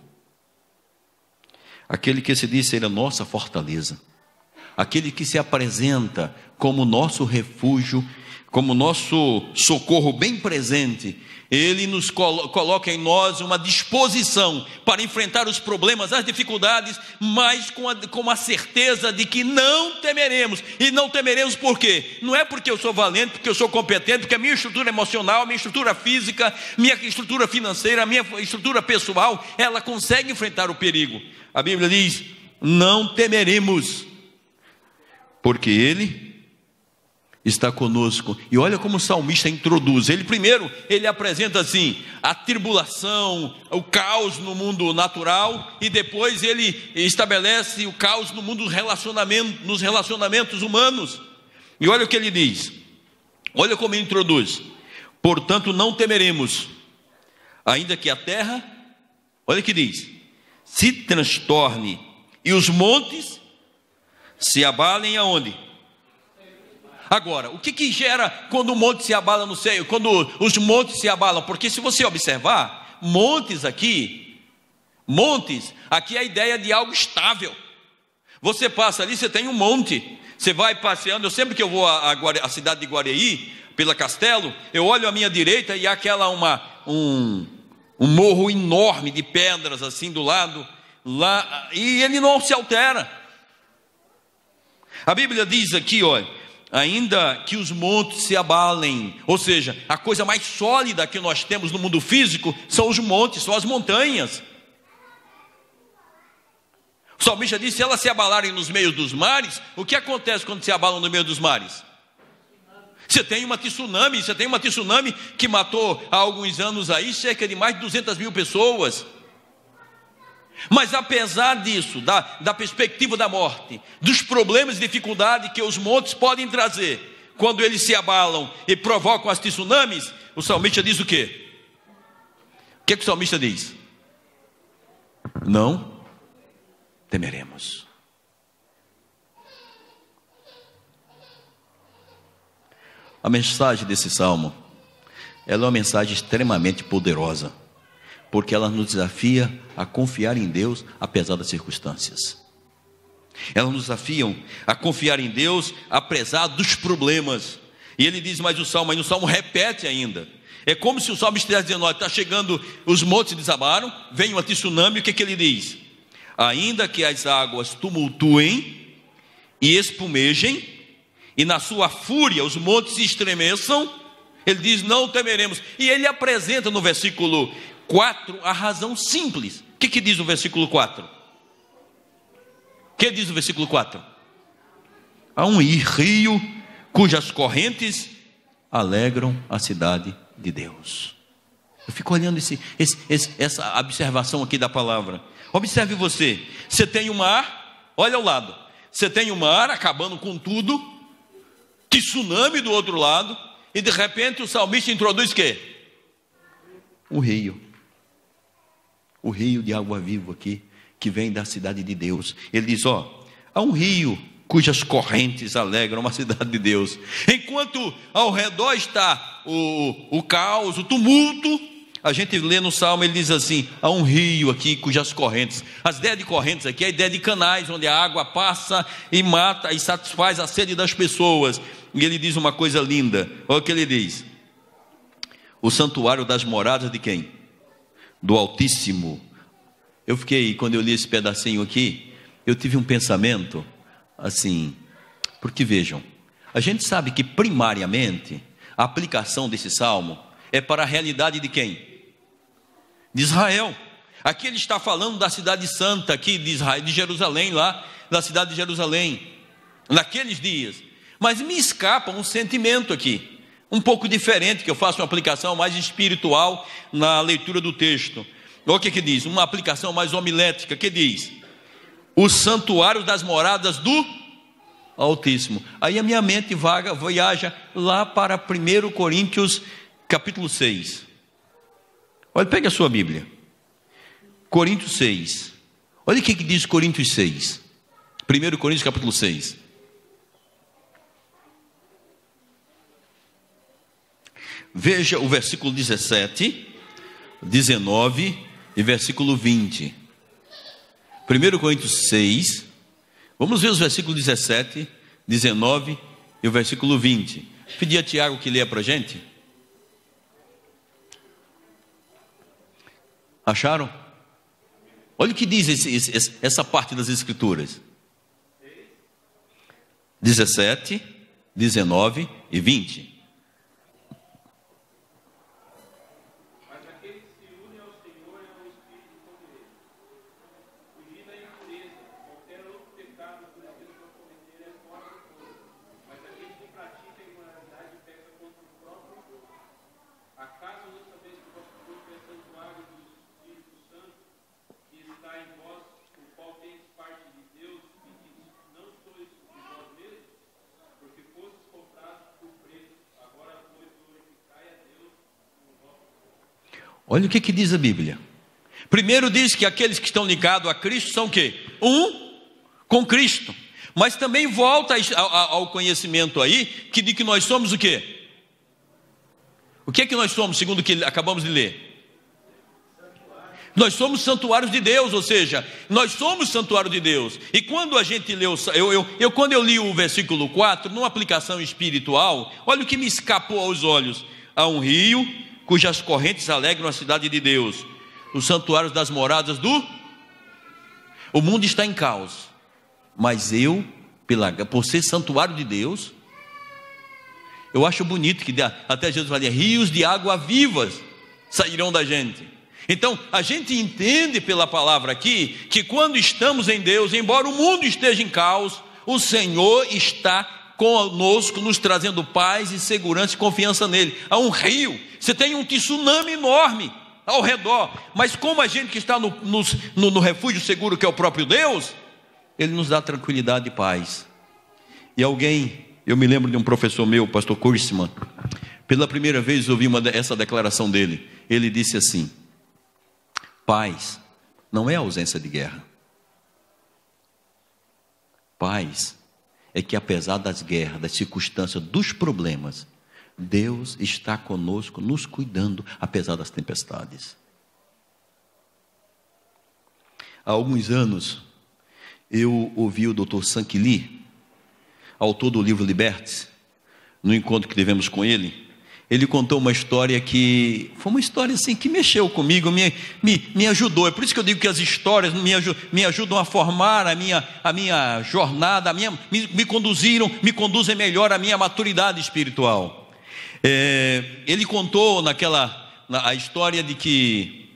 aquele que se diz ser a nossa fortaleza, aquele que se apresenta como nosso refúgio, como nosso socorro bem presente, ele nos coloca em nós uma disposição para enfrentar os problemas, as dificuldades, mas com a certeza de que não temeremos. E não temeremos por quê? Não é porque eu sou valente, porque eu sou competente, porque a minha estrutura emocional, a minha estrutura física, minha estrutura financeira, a minha estrutura pessoal, ela consegue enfrentar o perigo. A Bíblia diz: não temeremos, porque Ele está conosco. E olha como o salmista introduz. Ele apresenta assim a tribulação, o caos no mundo natural, e depois ele estabelece o caos no mundo nos relacionamentos humanos. E olha o que ele diz, olha como ele introduz: portanto não temeremos, ainda que a terra, olha o que diz, se transtorne e os montes se abalem aonde? Agora, o que gera quando o monte se abala no céu, quando os montes se abalam? Porque se você observar, montes aqui é a ideia de algo estável. Você passa ali, você tem um monte, você vai passeando. Eu sempre que eu vou à cidade de Guareí, pela Castelo, eu olho à minha direita e há um morro enorme de pedras assim do lado, lá, e ele não se altera. A Bíblia diz aqui, olha, ainda que os montes se abalem, ou seja, a coisa mais sólida que nós temos no mundo físico são os montes, são as montanhas. O salmista diz: se elas se abalarem nos meios dos mares, o que acontece quando se abalam no meio dos mares? Você tem uma tsunami que matou há alguns anos aí cerca de mais de 200 mil pessoas. Mas apesar disso, da perspectiva da morte, dos problemas e dificuldades que os montes podem trazer, quando eles se abalam e provocam as tsunamis, o salmista diz o quê? O que o salmista diz? Não temeremos. A mensagem desse salmo, ela é uma mensagem extremamente poderosa. Porque ela nos desafia a confiar em Deus apesar das circunstâncias. Elas nos desafiam a confiar em Deus apesar dos problemas. E ele diz mais o Salmo, aí no Salmo repete ainda. É como se o Salmo estivesse dizendo, olha, está chegando, os montes desabaram, vem um tsunami, o que ele diz? Ainda que as águas tumultuem e espumejem, e na sua fúria os montes se estremeçam, ele diz, não temeremos. E ele apresenta no versículo 4 a razão simples. O que diz no versículo 4? O que diz no versículo 4? Há um rio cujas correntes alegram a cidade de Deus. Eu fico olhando essa observação aqui da palavra. Observe você tem o mar, olha ao lado, você tem o mar acabando com tudo, tsunami do outro lado, e de repente o salmista introduz o quê? O rio de água viva aqui, que vem da cidade de Deus. Ele diz, há um rio cujas correntes alegram a cidade de Deus. Enquanto ao redor está o caos, o tumulto, a gente lê no Salmo, ele diz assim, há um rio aqui cujas correntes, as ideias de correntes aqui, é a ideia de canais, onde a água passa e mata e satisfaz a sede das pessoas. E ele diz uma coisa linda, olha o que ele diz, o santuário das moradas de quem? Do Altíssimo. Eu fiquei, quando eu li esse pedacinho aqui, eu tive um pensamento assim, porque vejam, a gente sabe que primariamente a aplicação desse salmo é para a realidade de quem? De Israel. Aqui ele está falando da cidade santa aqui de Israel, de Jerusalém, lá da cidade de Jerusalém, naqueles dias. Mas me escapa um sentimento aqui, um pouco diferente, que eu faço uma aplicação mais espiritual na leitura do texto. Olha o que diz, uma aplicação mais homilética, que diz, o santuário das moradas do Altíssimo. Aí a minha mente viaja lá para 1 Coríntios capítulo 6. Olha, pegue a sua Bíblia. Coríntios 6. Olha o que diz Coríntios 6. 1 Coríntios capítulo 6. Veja o versículo 17, 19 e versículo 20. 1 Coríntios 6, vamos ver os versículos 17, 19 e o versículo 20. Pedi a Tiago que leia para a gente. Acharam? Olha o que diz essa parte das Escrituras. 17, 19 e 20. Olha o que diz a Bíblia. Primeiro diz que aqueles que estão ligados a Cristo são o quê? Um com Cristo. Mas também volta ao conhecimento aí, que de que nós somos o quê? O que é que nós somos, segundo o que acabamos de ler? Nós somos santuários de Deus, ou seja, nós somos santuário de Deus. E quando a gente leu, quando eu li o versículo 4, numa aplicação espiritual, olha o que me escapou aos olhos. Há um rio cujas correntes alegram a cidade de Deus, os santuários das moradas do... O mundo está em caos, mas eu, por ser santuário de Deus, eu acho bonito que até Jesus fala, rios de água vivas sairão da gente. Então, a gente entende pela palavra aqui, que quando estamos em Deus, embora o mundo esteja em caos, o Senhor está conosco, nos trazendo paz e segurança e confiança nele. Há um rio, você tem um tsunami enorme ao redor, mas como a gente que está no refúgio seguro, que é o próprio Deus, ele nos dá tranquilidade e paz. E eu me lembro de um professor meu, o pastor Kursman, pela primeira vez ouvi essa declaração dele. Ele disse assim: paz não é ausência de guerra. Paz é que apesar das guerras, das circunstâncias, dos problemas, Deus está conosco, nos cuidando, apesar das tempestades. Há alguns anos, eu ouvi o Dr. Sankili, autor do livro Libertes, no encontro que tivemos com ele. Ele contou uma história que foi uma história assim que mexeu comigo, me ajudou. É por isso que eu digo que as histórias me ajudam a formar a minha jornada, me conduzem melhor à minha maturidade espiritual. Ele contou a história de que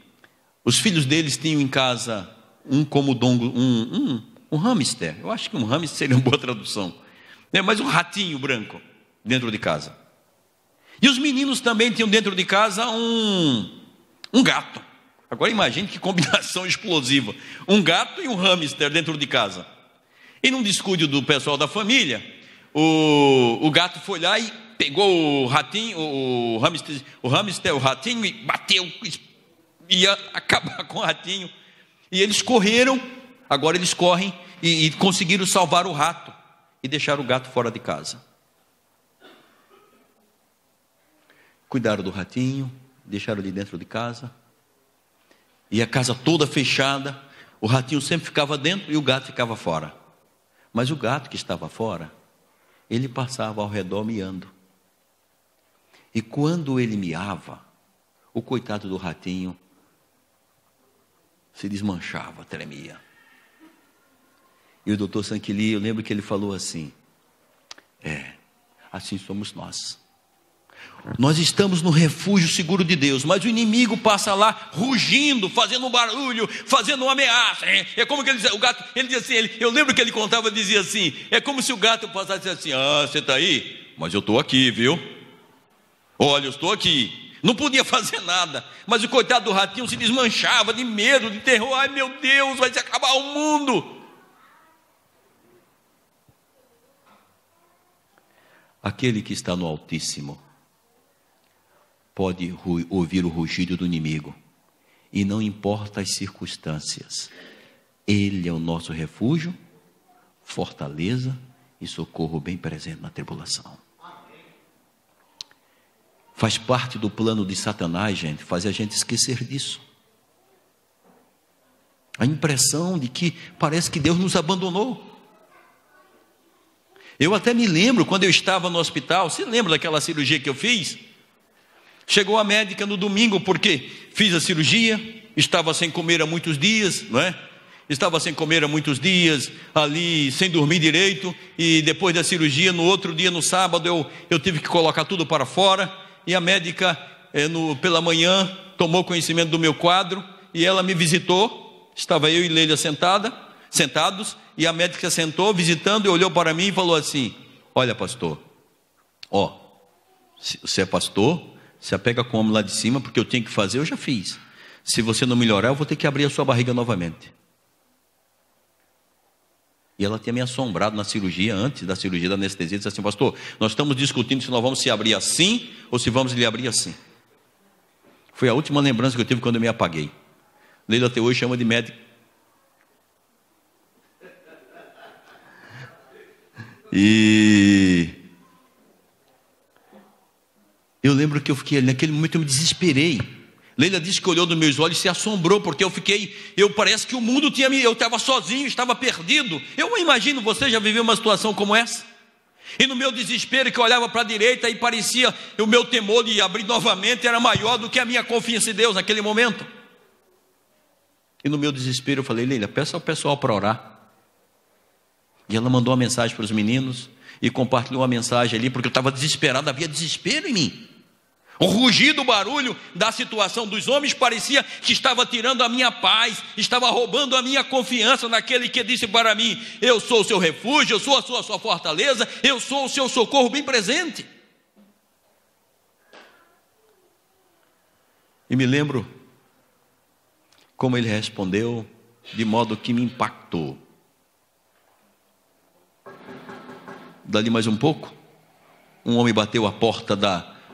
os filhos deles tinham em casa um camundongo, um hamster. Eu acho que um hamster seria uma boa tradução, mas um ratinho branco dentro de casa. E os meninos também tinham dentro de casa um gato. Agora imagine que combinação explosiva. Um gato e um hamster dentro de casa. E num descuido do pessoal da família, o gato foi lá e pegou o ratinho, o hamster, o ratinho, e bateu, ia acabar com o ratinho. E eles correram, agora eles correm e conseguiram salvar o rato e deixar o gato fora de casa. Cuidaram do ratinho, deixaram ele dentro de casa, e a casa toda fechada, o ratinho sempre ficava dentro e o gato ficava fora. Mas o gato que estava fora, ele passava ao redor miando. E quando ele miava, o coitado do ratinho se desmanchava, tremia. E o doutor Sankili, eu lembro que ele falou assim, assim somos nós. Nós estamos no refúgio seguro de Deus, mas o inimigo passa lá rugindo, fazendo um barulho, fazendo uma ameaça. É como que ele dizia, o gato, ele dizia assim, eu lembro que ele contava, dizia assim, é como se o gato passasse assim, você está aí? Mas eu estou aqui, viu? Olha, eu estou aqui. Não podia fazer nada, mas o coitado do ratinho se desmanchava de medo, de terror. Ai meu Deus, vai se acabar o mundo. Aquele que está no Altíssimo pode ouvir o rugido do inimigo, e não importa as circunstâncias, Ele é o nosso refúgio, fortaleza e socorro bem presente na tribulação. Faz parte do plano de Satanás, gente, fazer a gente esquecer disso. A impressão de que parece que Deus nos abandonou. Eu até me lembro, quando eu estava no hospital, você lembra daquela cirurgia que eu fiz? Chegou a médica no domingo, porque fiz a cirurgia, estava sem comer há muitos dias, não é? Estava sem comer há muitos dias, ali sem dormir direito, e depois da cirurgia, no outro dia, no sábado, eu tive que colocar tudo para fora, e a médica, pela manhã, tomou conhecimento do meu quadro, e ela me visitou, estava eu e Leila sentados, e a médica sentou, visitando, e olhou para mim e falou assim, olha pastor, você é pastor, se apega com o homem lá de cima, porque eu tenho que fazer, eu já fiz. Se você não melhorar, eu vou ter que abrir a sua barriga novamente. E ela tinha me assombrado na cirurgia, antes da cirurgia da anestesia, disse assim, pastor, nós estamos discutindo se nós vamos se abrir assim, ou se vamos lhe abrir assim. Foi a última lembrança que eu tive quando eu me apaguei. Leila até hoje chama de médico. E eu lembro que eu fiquei, naquele momento eu me desesperei. Leila disse que olhou nos meus olhos e se assombrou, porque parece que o mundo eu estava sozinho, estava perdido. Eu imagino, você já viveu uma situação como essa? E no meu desespero, que eu olhava para a direita e parecia, o meu temor de abrir novamente era maior do que a minha confiança em Deus naquele momento. E no meu desespero eu falei, Leila, peça ao pessoal para orar. E ela mandou uma mensagem para os meninos e compartilhou uma mensagem ali, porque eu estava desesperado, havia desespero em mim. O rugido, o barulho da situação dos homens parecia que estava tirando a minha paz, estava roubando a minha confiança naquele que disse para mim, eu sou o seu refúgio, eu sou a sua fortaleza, eu sou o seu socorro bem presente. E me lembro como ele respondeu, de modo que me impactou. Dali mais um pouco, um homem bateu a porta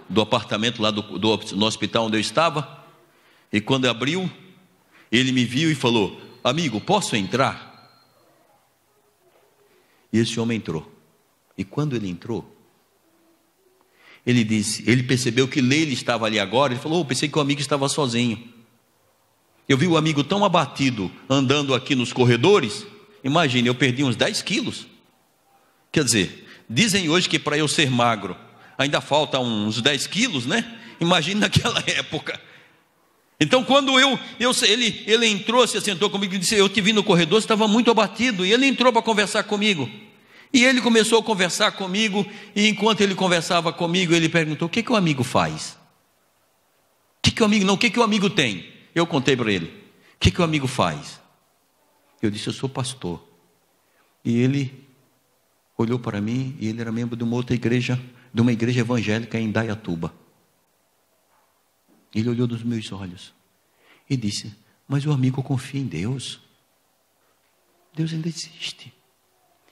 do apartamento lá no hospital onde eu estava, e quando abriu, ele me viu e falou, amigo, posso entrar? E esse homem entrou, e quando ele entrou, ele percebeu que Leila estava ali agora, ele falou, pensei que o amigo estava sozinho. Eu vi o amigo tão abatido, andando aqui nos corredores. Imagine, eu perdi uns 10 quilos. Quer dizer, dizem hoje que para eu ser magro, ainda falta uns 10 quilos, né? Imagine naquela época. Então quando ele entrou, se sentou comigo e disse: eu te vi no corredor, você estava muito abatido. E ele entrou para conversar comigo. E ele começou a conversar comigo. E enquanto ele conversava comigo, ele perguntou: o que o amigo faz? O que o amigo tem? Eu contei para ele: o que o amigo faz? Eu disse: eu sou pastor. E ele olhou para mim, e ele era membro de uma outra igreja, de uma igreja evangélica em Indaiatuba. Ele olhou nos meus olhos e disse: mas o amigo confia em Deus. Deus ainda existe.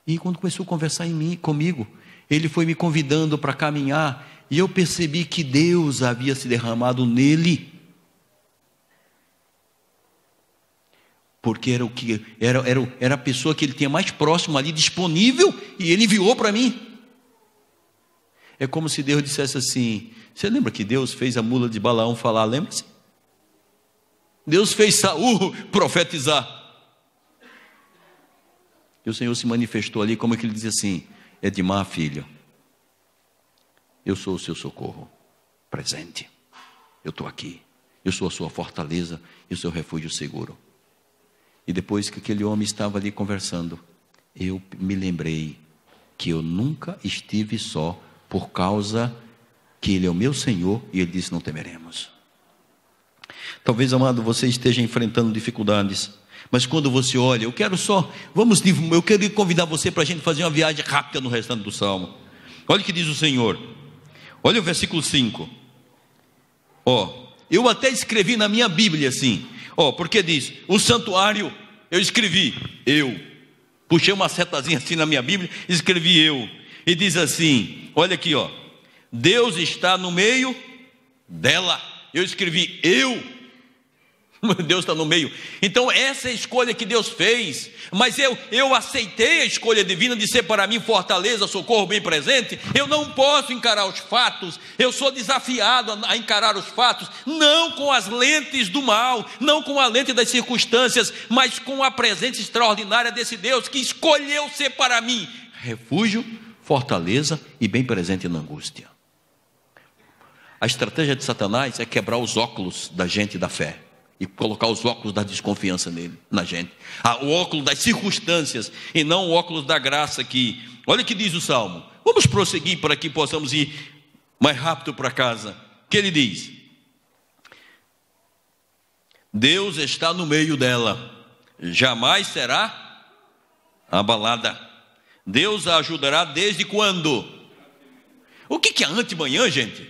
E quando começou a conversar comigo, ele foi me convidando para caminhar, e eu percebi que Deus havia se derramado nele. Porque era a pessoa que ele tinha mais próximo ali, disponível, e ele enviou para mim. É como se Deus dissesse assim: você lembra que Deus fez a mula de Balaão falar? Lembra-se? Deus fez Saul profetizar. E o Senhor se manifestou ali, como que ele dizia assim: Edmar, filho, eu sou o seu socorro presente. Eu estou aqui. Eu sou a sua fortaleza e o seu refúgio seguro. E depois que aquele homem estava ali conversando, eu me lembrei que eu nunca estive só, por causa que Ele é o meu Senhor, e Ele disse: não temeremos. Talvez, amado, você esteja enfrentando dificuldades, mas quando você olha, eu quero convidar você para a gente fazer uma viagem rápida no restante do Salmo. Olha o que diz o Senhor. Olha o versículo 5. Eu até escrevi na minha Bíblia assim, porque diz: o santuário, eu escrevi, eu. Puxei uma setazinha assim na minha Bíblia, escrevi eu. E diz assim, olha aqui, Deus está no meio dela. Eu escrevi eu. Deus está no meio. Então essa é a escolha que Deus fez. Mas eu aceitei a escolha divina de ser para mim fortaleza, socorro bem presente. Eu não posso encarar os fatos. Eu sou desafiado a encarar os fatos, não com as lentes do mal, não com a lente das circunstâncias, mas com a presença extraordinária desse Deus que escolheu ser para mim refúgio, fortaleza e bem presente na angústia. A estratégia de Satanás é quebrar os óculos da gente da fé e colocar os óculos da desconfiança na gente, o óculos das circunstâncias e não o óculos da graça. Que olha o que diz o Salmo. Vamos prosseguir para que possamos ir mais rápido para casa. Que ele diz: Deus está no meio dela, jamais será abalada. Deus a ajudará desde quando? O que é antemanhã, gente?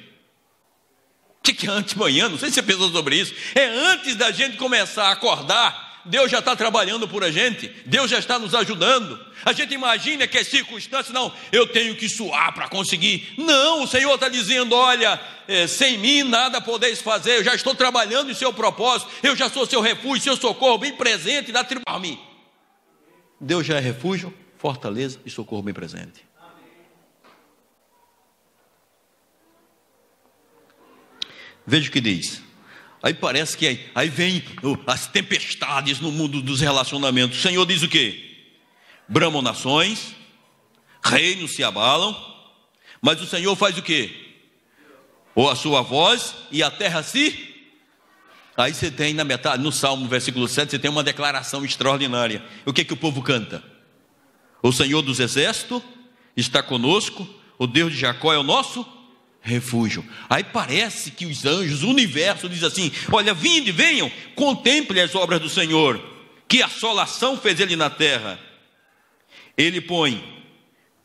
O que é antemanhã? Não sei se você pensou sobre isso. É antes da gente começar a acordar. Deus já está trabalhando por a gente. Deus já está nos ajudando. A gente imagina que as circunstâncias, não, eu tenho que suar para conseguir. Não, o Senhor está dizendo: olha, sem mim nada podeis fazer. Eu já estou trabalhando em seu propósito. Eu já sou seu refúgio, seu socorro bem presente na tribo. Deus já é refúgio, fortaleza e socorro bem presente. Veja o que diz. Aí parece que aí vem as tempestades no mundo dos relacionamentos. O Senhor diz o quê? Bramam nações, reinos se abalam, mas o Senhor faz o quê? Ou a sua voz e a terra se... Aí você tem na metade, no Salmo, versículo 7, você tem uma declaração extraordinária. O que o povo canta? O Senhor dos exércitos está conosco, o Deus de Jacó é o nosso refúgio. Aí parece que os anjos, o universo diz assim: olha, vinde, venham, contemple as obras do Senhor, que assolação fez ele na terra. Ele põe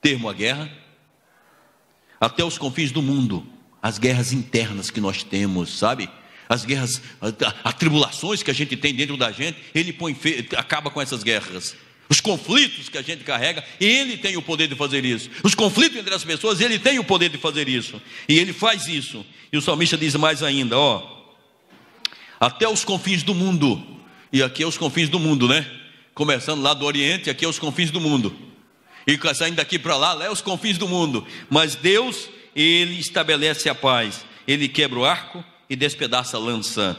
termo à guerra, até os confins do mundo, as guerras internas que nós temos, sabe? As guerras, as tribulações que a gente tem dentro da gente, ele acaba com essas guerras. Os conflitos que a gente carrega, ele tem o poder de fazer isso. Os conflitos entre as pessoas, ele tem o poder de fazer isso. E ele faz isso. E o salmista diz mais ainda, até os confins do mundo. E aqui é os confins do mundo, né? Começando lá do Oriente, aqui é os confins do mundo. E saindo daqui para lá é os confins do mundo. Mas Deus, ele estabelece a paz. Ele quebra o arco e despedaça a lança.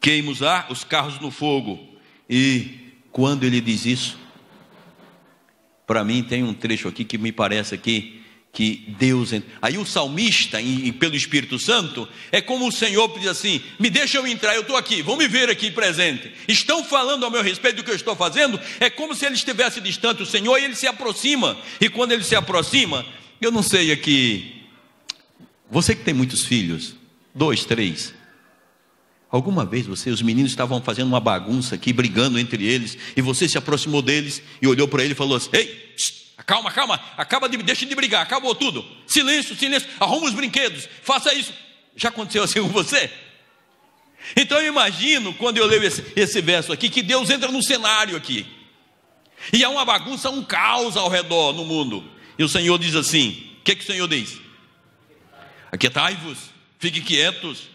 queima os carros no fogo. E quando ele diz isso, para mim tem um trecho aqui que me parece aqui, que Deus... Aí o salmista, pelo Espírito Santo, é como o Senhor diz assim: me deixa eu entrar, eu estou aqui, vão me ver aqui presente. Estão falando ao meu respeito do que eu estou fazendo. É como se ele estivesse distante, o Senhor, e ele se aproxima. E quando ele se aproxima, eu não sei aqui, você que tem muitos filhos, 2, 3, alguma vez os meninos estavam fazendo uma bagunça aqui, brigando entre eles, e você se aproximou deles e olhou para ele e falou assim: ei, calma, deixa de brigar, acabou tudo, silêncio, arruma os brinquedos, faça isso. Já aconteceu assim com você? Então eu imagino, quando eu leio esse verso aqui, que Deus entra no cenário aqui, e há uma bagunça, um caos ao redor no mundo, e o Senhor diz assim: o que o Senhor diz? Aquietai-vos, fiquem quietos,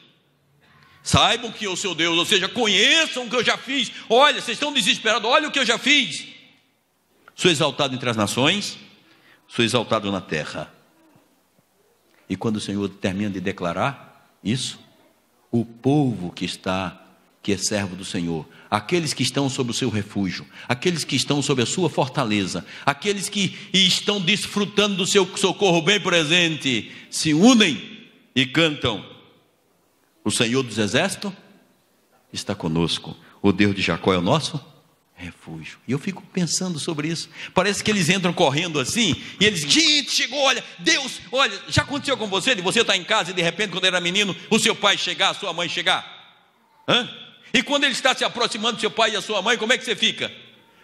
saibam que eu sou Deus, ou seja, conheçam o que eu já fiz. Olha, vocês estão desesperados, olha o que eu já fiz. Sou exaltado entre as nações, sou exaltado na terra. E quando o Senhor termina de declarar isso, o povo que é servo do Senhor, aqueles que estão sob o seu refúgio, aqueles que estão sob a sua fortaleza, aqueles que estão desfrutando do seu socorro bem presente, se unem e cantam: o Senhor dos exércitos está conosco, o Deus de Jacó é o nosso refúgio. E eu fico pensando sobre isso. Parece que eles entram correndo assim, e eles: gente, chegou, olha, Deus, olha, já aconteceu com você, de você estar em casa e de repente, quando era menino, o seu pai chegar, a sua mãe chegar? E quando ele está se aproximando do seu pai e a sua mãe, como é que você fica?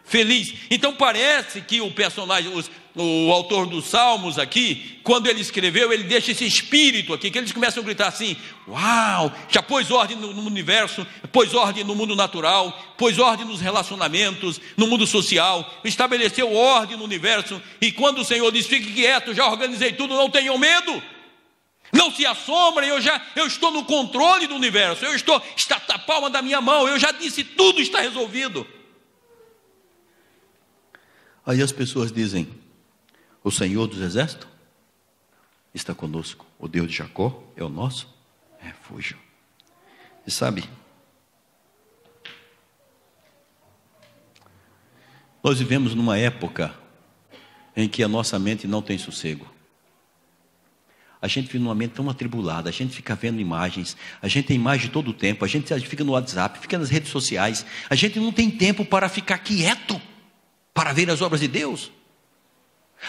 Feliz. Então parece que o personagem, o autor dos Salmos aqui, quando ele escreveu, ele deixa esse espírito aqui, que eles começam a gritar assim: uau, já pôs ordem no universo, pôs ordem no mundo natural, pôs ordem nos relacionamentos, no mundo social, estabeleceu ordem no universo. E quando o Senhor diz: fique quieto, já organizei tudo, não tenham medo, não se assombrem, eu estou no controle do universo, está na palma da minha mão, eu já disse, tudo está resolvido. Aí as pessoas dizem: o Senhor dos exércitos está conosco, o Deus de Jacó é o nosso refúgio. E sabe, nós vivemos numa época em que a nossa mente não tem sossego. A gente vive numa mente tão atribulada, a gente fica vendo imagens, a gente tem imagem todo o tempo, a gente fica no WhatsApp, fica nas redes sociais, a gente não tem tempo para ficar quieto, para ver as obras de Deus.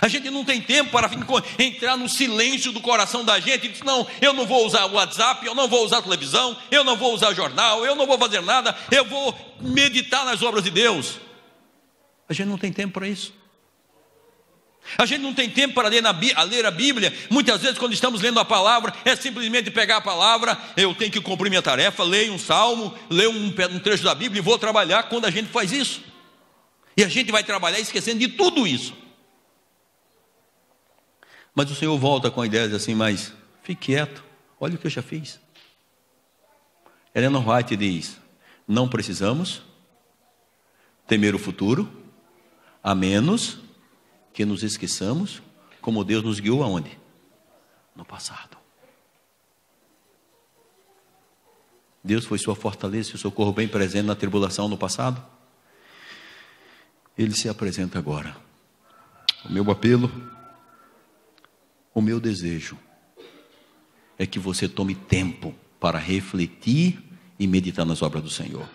A gente não tem tempo para entrar no silêncio do coração da gente e dizer: não, eu não vou usar o WhatsApp, eu não vou usar a televisão, eu não vou usar jornal, eu não vou fazer nada, eu vou meditar nas obras de Deus. A gente não tem tempo para isso. A gente não tem tempo para ler a Bíblia. Muitas vezes, quando estamos lendo a palavra, é simplesmente pegar a palavra: eu tenho que cumprir minha tarefa, leio um salmo, leio um trecho da Bíblia e vou trabalhar. Quando a gente faz isso, e a gente vai trabalhar esquecendo de tudo isso. Mas o Senhor volta com a ideia assim: mas fique quieto, olha o que eu já fiz. Ellen White diz: não precisamos temer o futuro, a menos que nos esqueçamos como Deus nos guiou aonde? No passado. Deus foi sua fortaleza e socorro bem presente na tribulação no passado. Ele se apresenta agora. O meu apelo, o meu desejo é que você tome tempo para refletir e meditar nas obras do Senhor.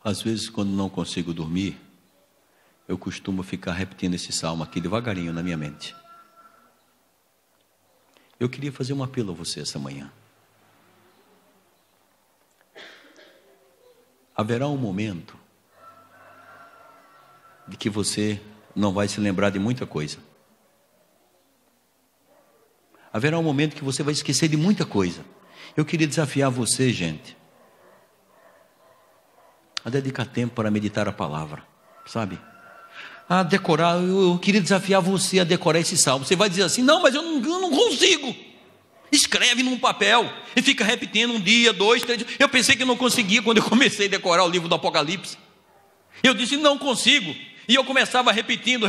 Às vezes, quando não consigo dormir, eu costumo ficar repetindo esse salmo aqui devagarinho na minha mente. Eu queria fazer um apelo a você essa manhã. Haverá um momento de que você não vai se lembrar de muita coisa. Haverá um momento que você vai esquecer de muita coisa. Eu queria desafiar você, gente, a dedicar tempo para meditar a palavra, sabe? A decorar. Eu queria desafiar você a decorar esse salmo. Você vai dizer assim: não, mas eu não consigo. Escreve num papel e fica repetindo 1 dia, 2, 3 dias. Eu pensei que não conseguia quando eu comecei a decorar o livro do Apocalipse. Eu disse, não consigo. E eu começava repetindo,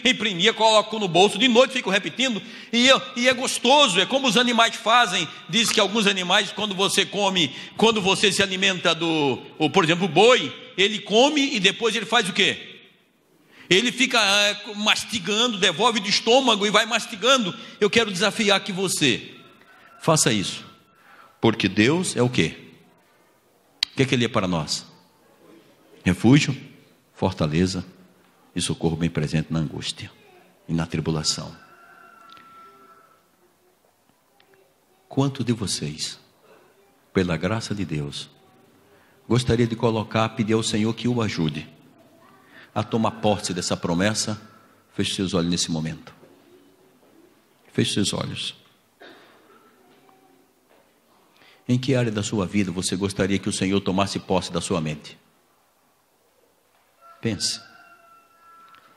imprimia, coloco no bolso, de noite fico repetindo, e é gostoso, é como os animais fazem. Diz que alguns animais, quando você come, quando você se alimenta por exemplo, o boi, ele come e depois ele faz o quê? Ele fica mastigando, devolve do estômago e vai mastigando. Eu quero desafiar que você faça isso, porque Deus é o quê? O que é que Ele é para nós? Refúgio, fortaleza e socorro bem presente na angústia e na tribulação. Quantos de vocês, pela graça de Deus, gostaria de pedir ao Senhor que o ajude a tomar posse dessa promessa? Feche seus olhos nesse momento. Feche seus olhos. Em que área da sua vida você gostaria que o Senhor tomasse posse da sua mente? Pense.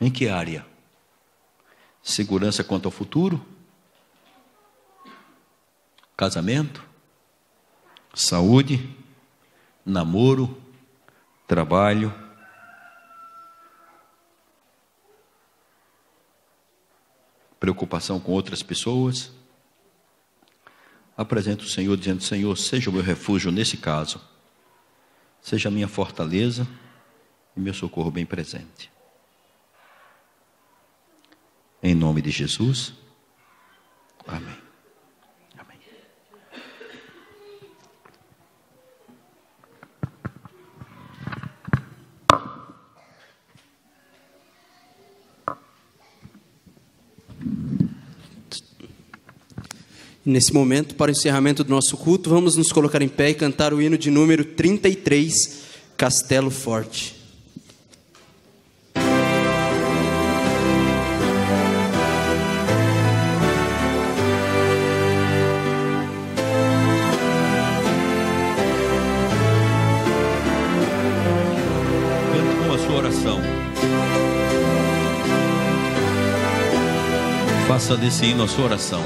Em que área? Segurança quanto ao futuro? Casamento? Saúde? Namoro? Trabalho? Preocupação com outras pessoas? Apresenta o Senhor dizendo, Senhor, seja o meu refúgio nesse caso, seja a minha fortaleza e meu socorro bem presente. Em nome de Jesus, amém. Amém. Nesse momento, para o encerramento do nosso culto, vamos nos colocar em pé e cantar o hino de número 33, Castelo Forte. Cante com a sua oração. Faça desse hino a sua oração.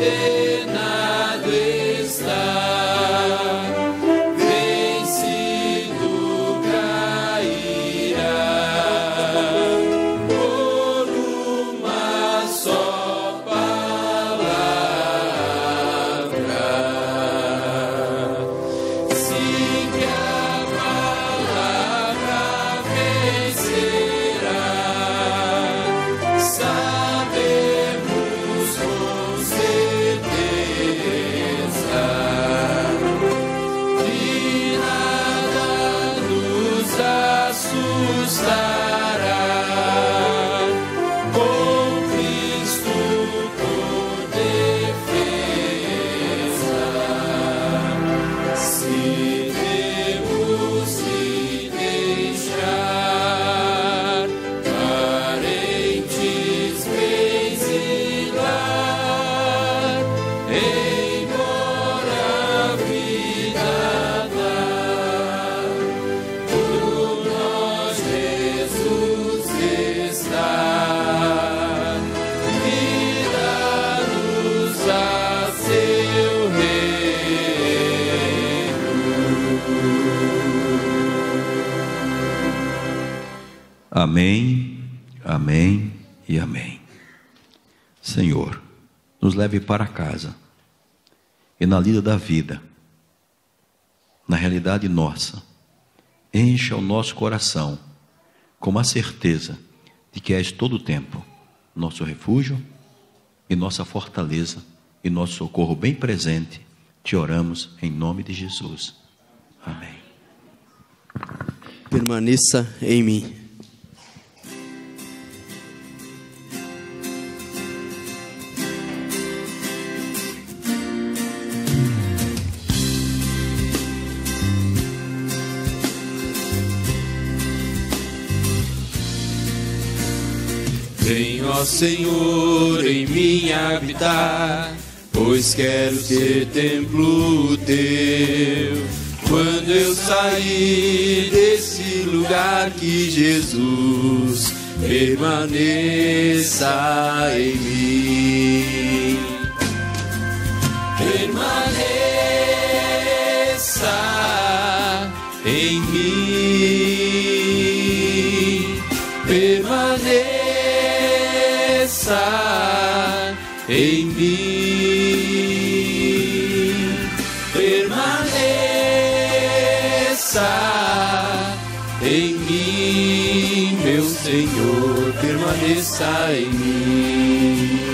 condenado está, vencido cairá, por uma só palavra. Sim, que a palavra vencerá, sabemos com certeza, e nada nos assustará, com Cristo por defesa. Se temos que deixar parentes, bens e lar, embora a vida dá, por nós Jesus está, e dá-nos a seu reino. Amém, amém e amém. Senhor, nos leve para casa e na lida da vida, na realidade nossa, encha o nosso coração com a certeza de que és todo o tempo nosso refúgio e nossa fortaleza e nosso socorro bem presente. Te oramos em nome de Jesus. Amém. Permaneça em mim. Vem, ó Senhor, em mim habitar, pois quero ser templo teu. Quando eu sair desse lugar, que Jesus permaneça em mim. Permaneça em mim. Permaneça em mim, permaneça em mim, meu Senhor, permaneça em mim.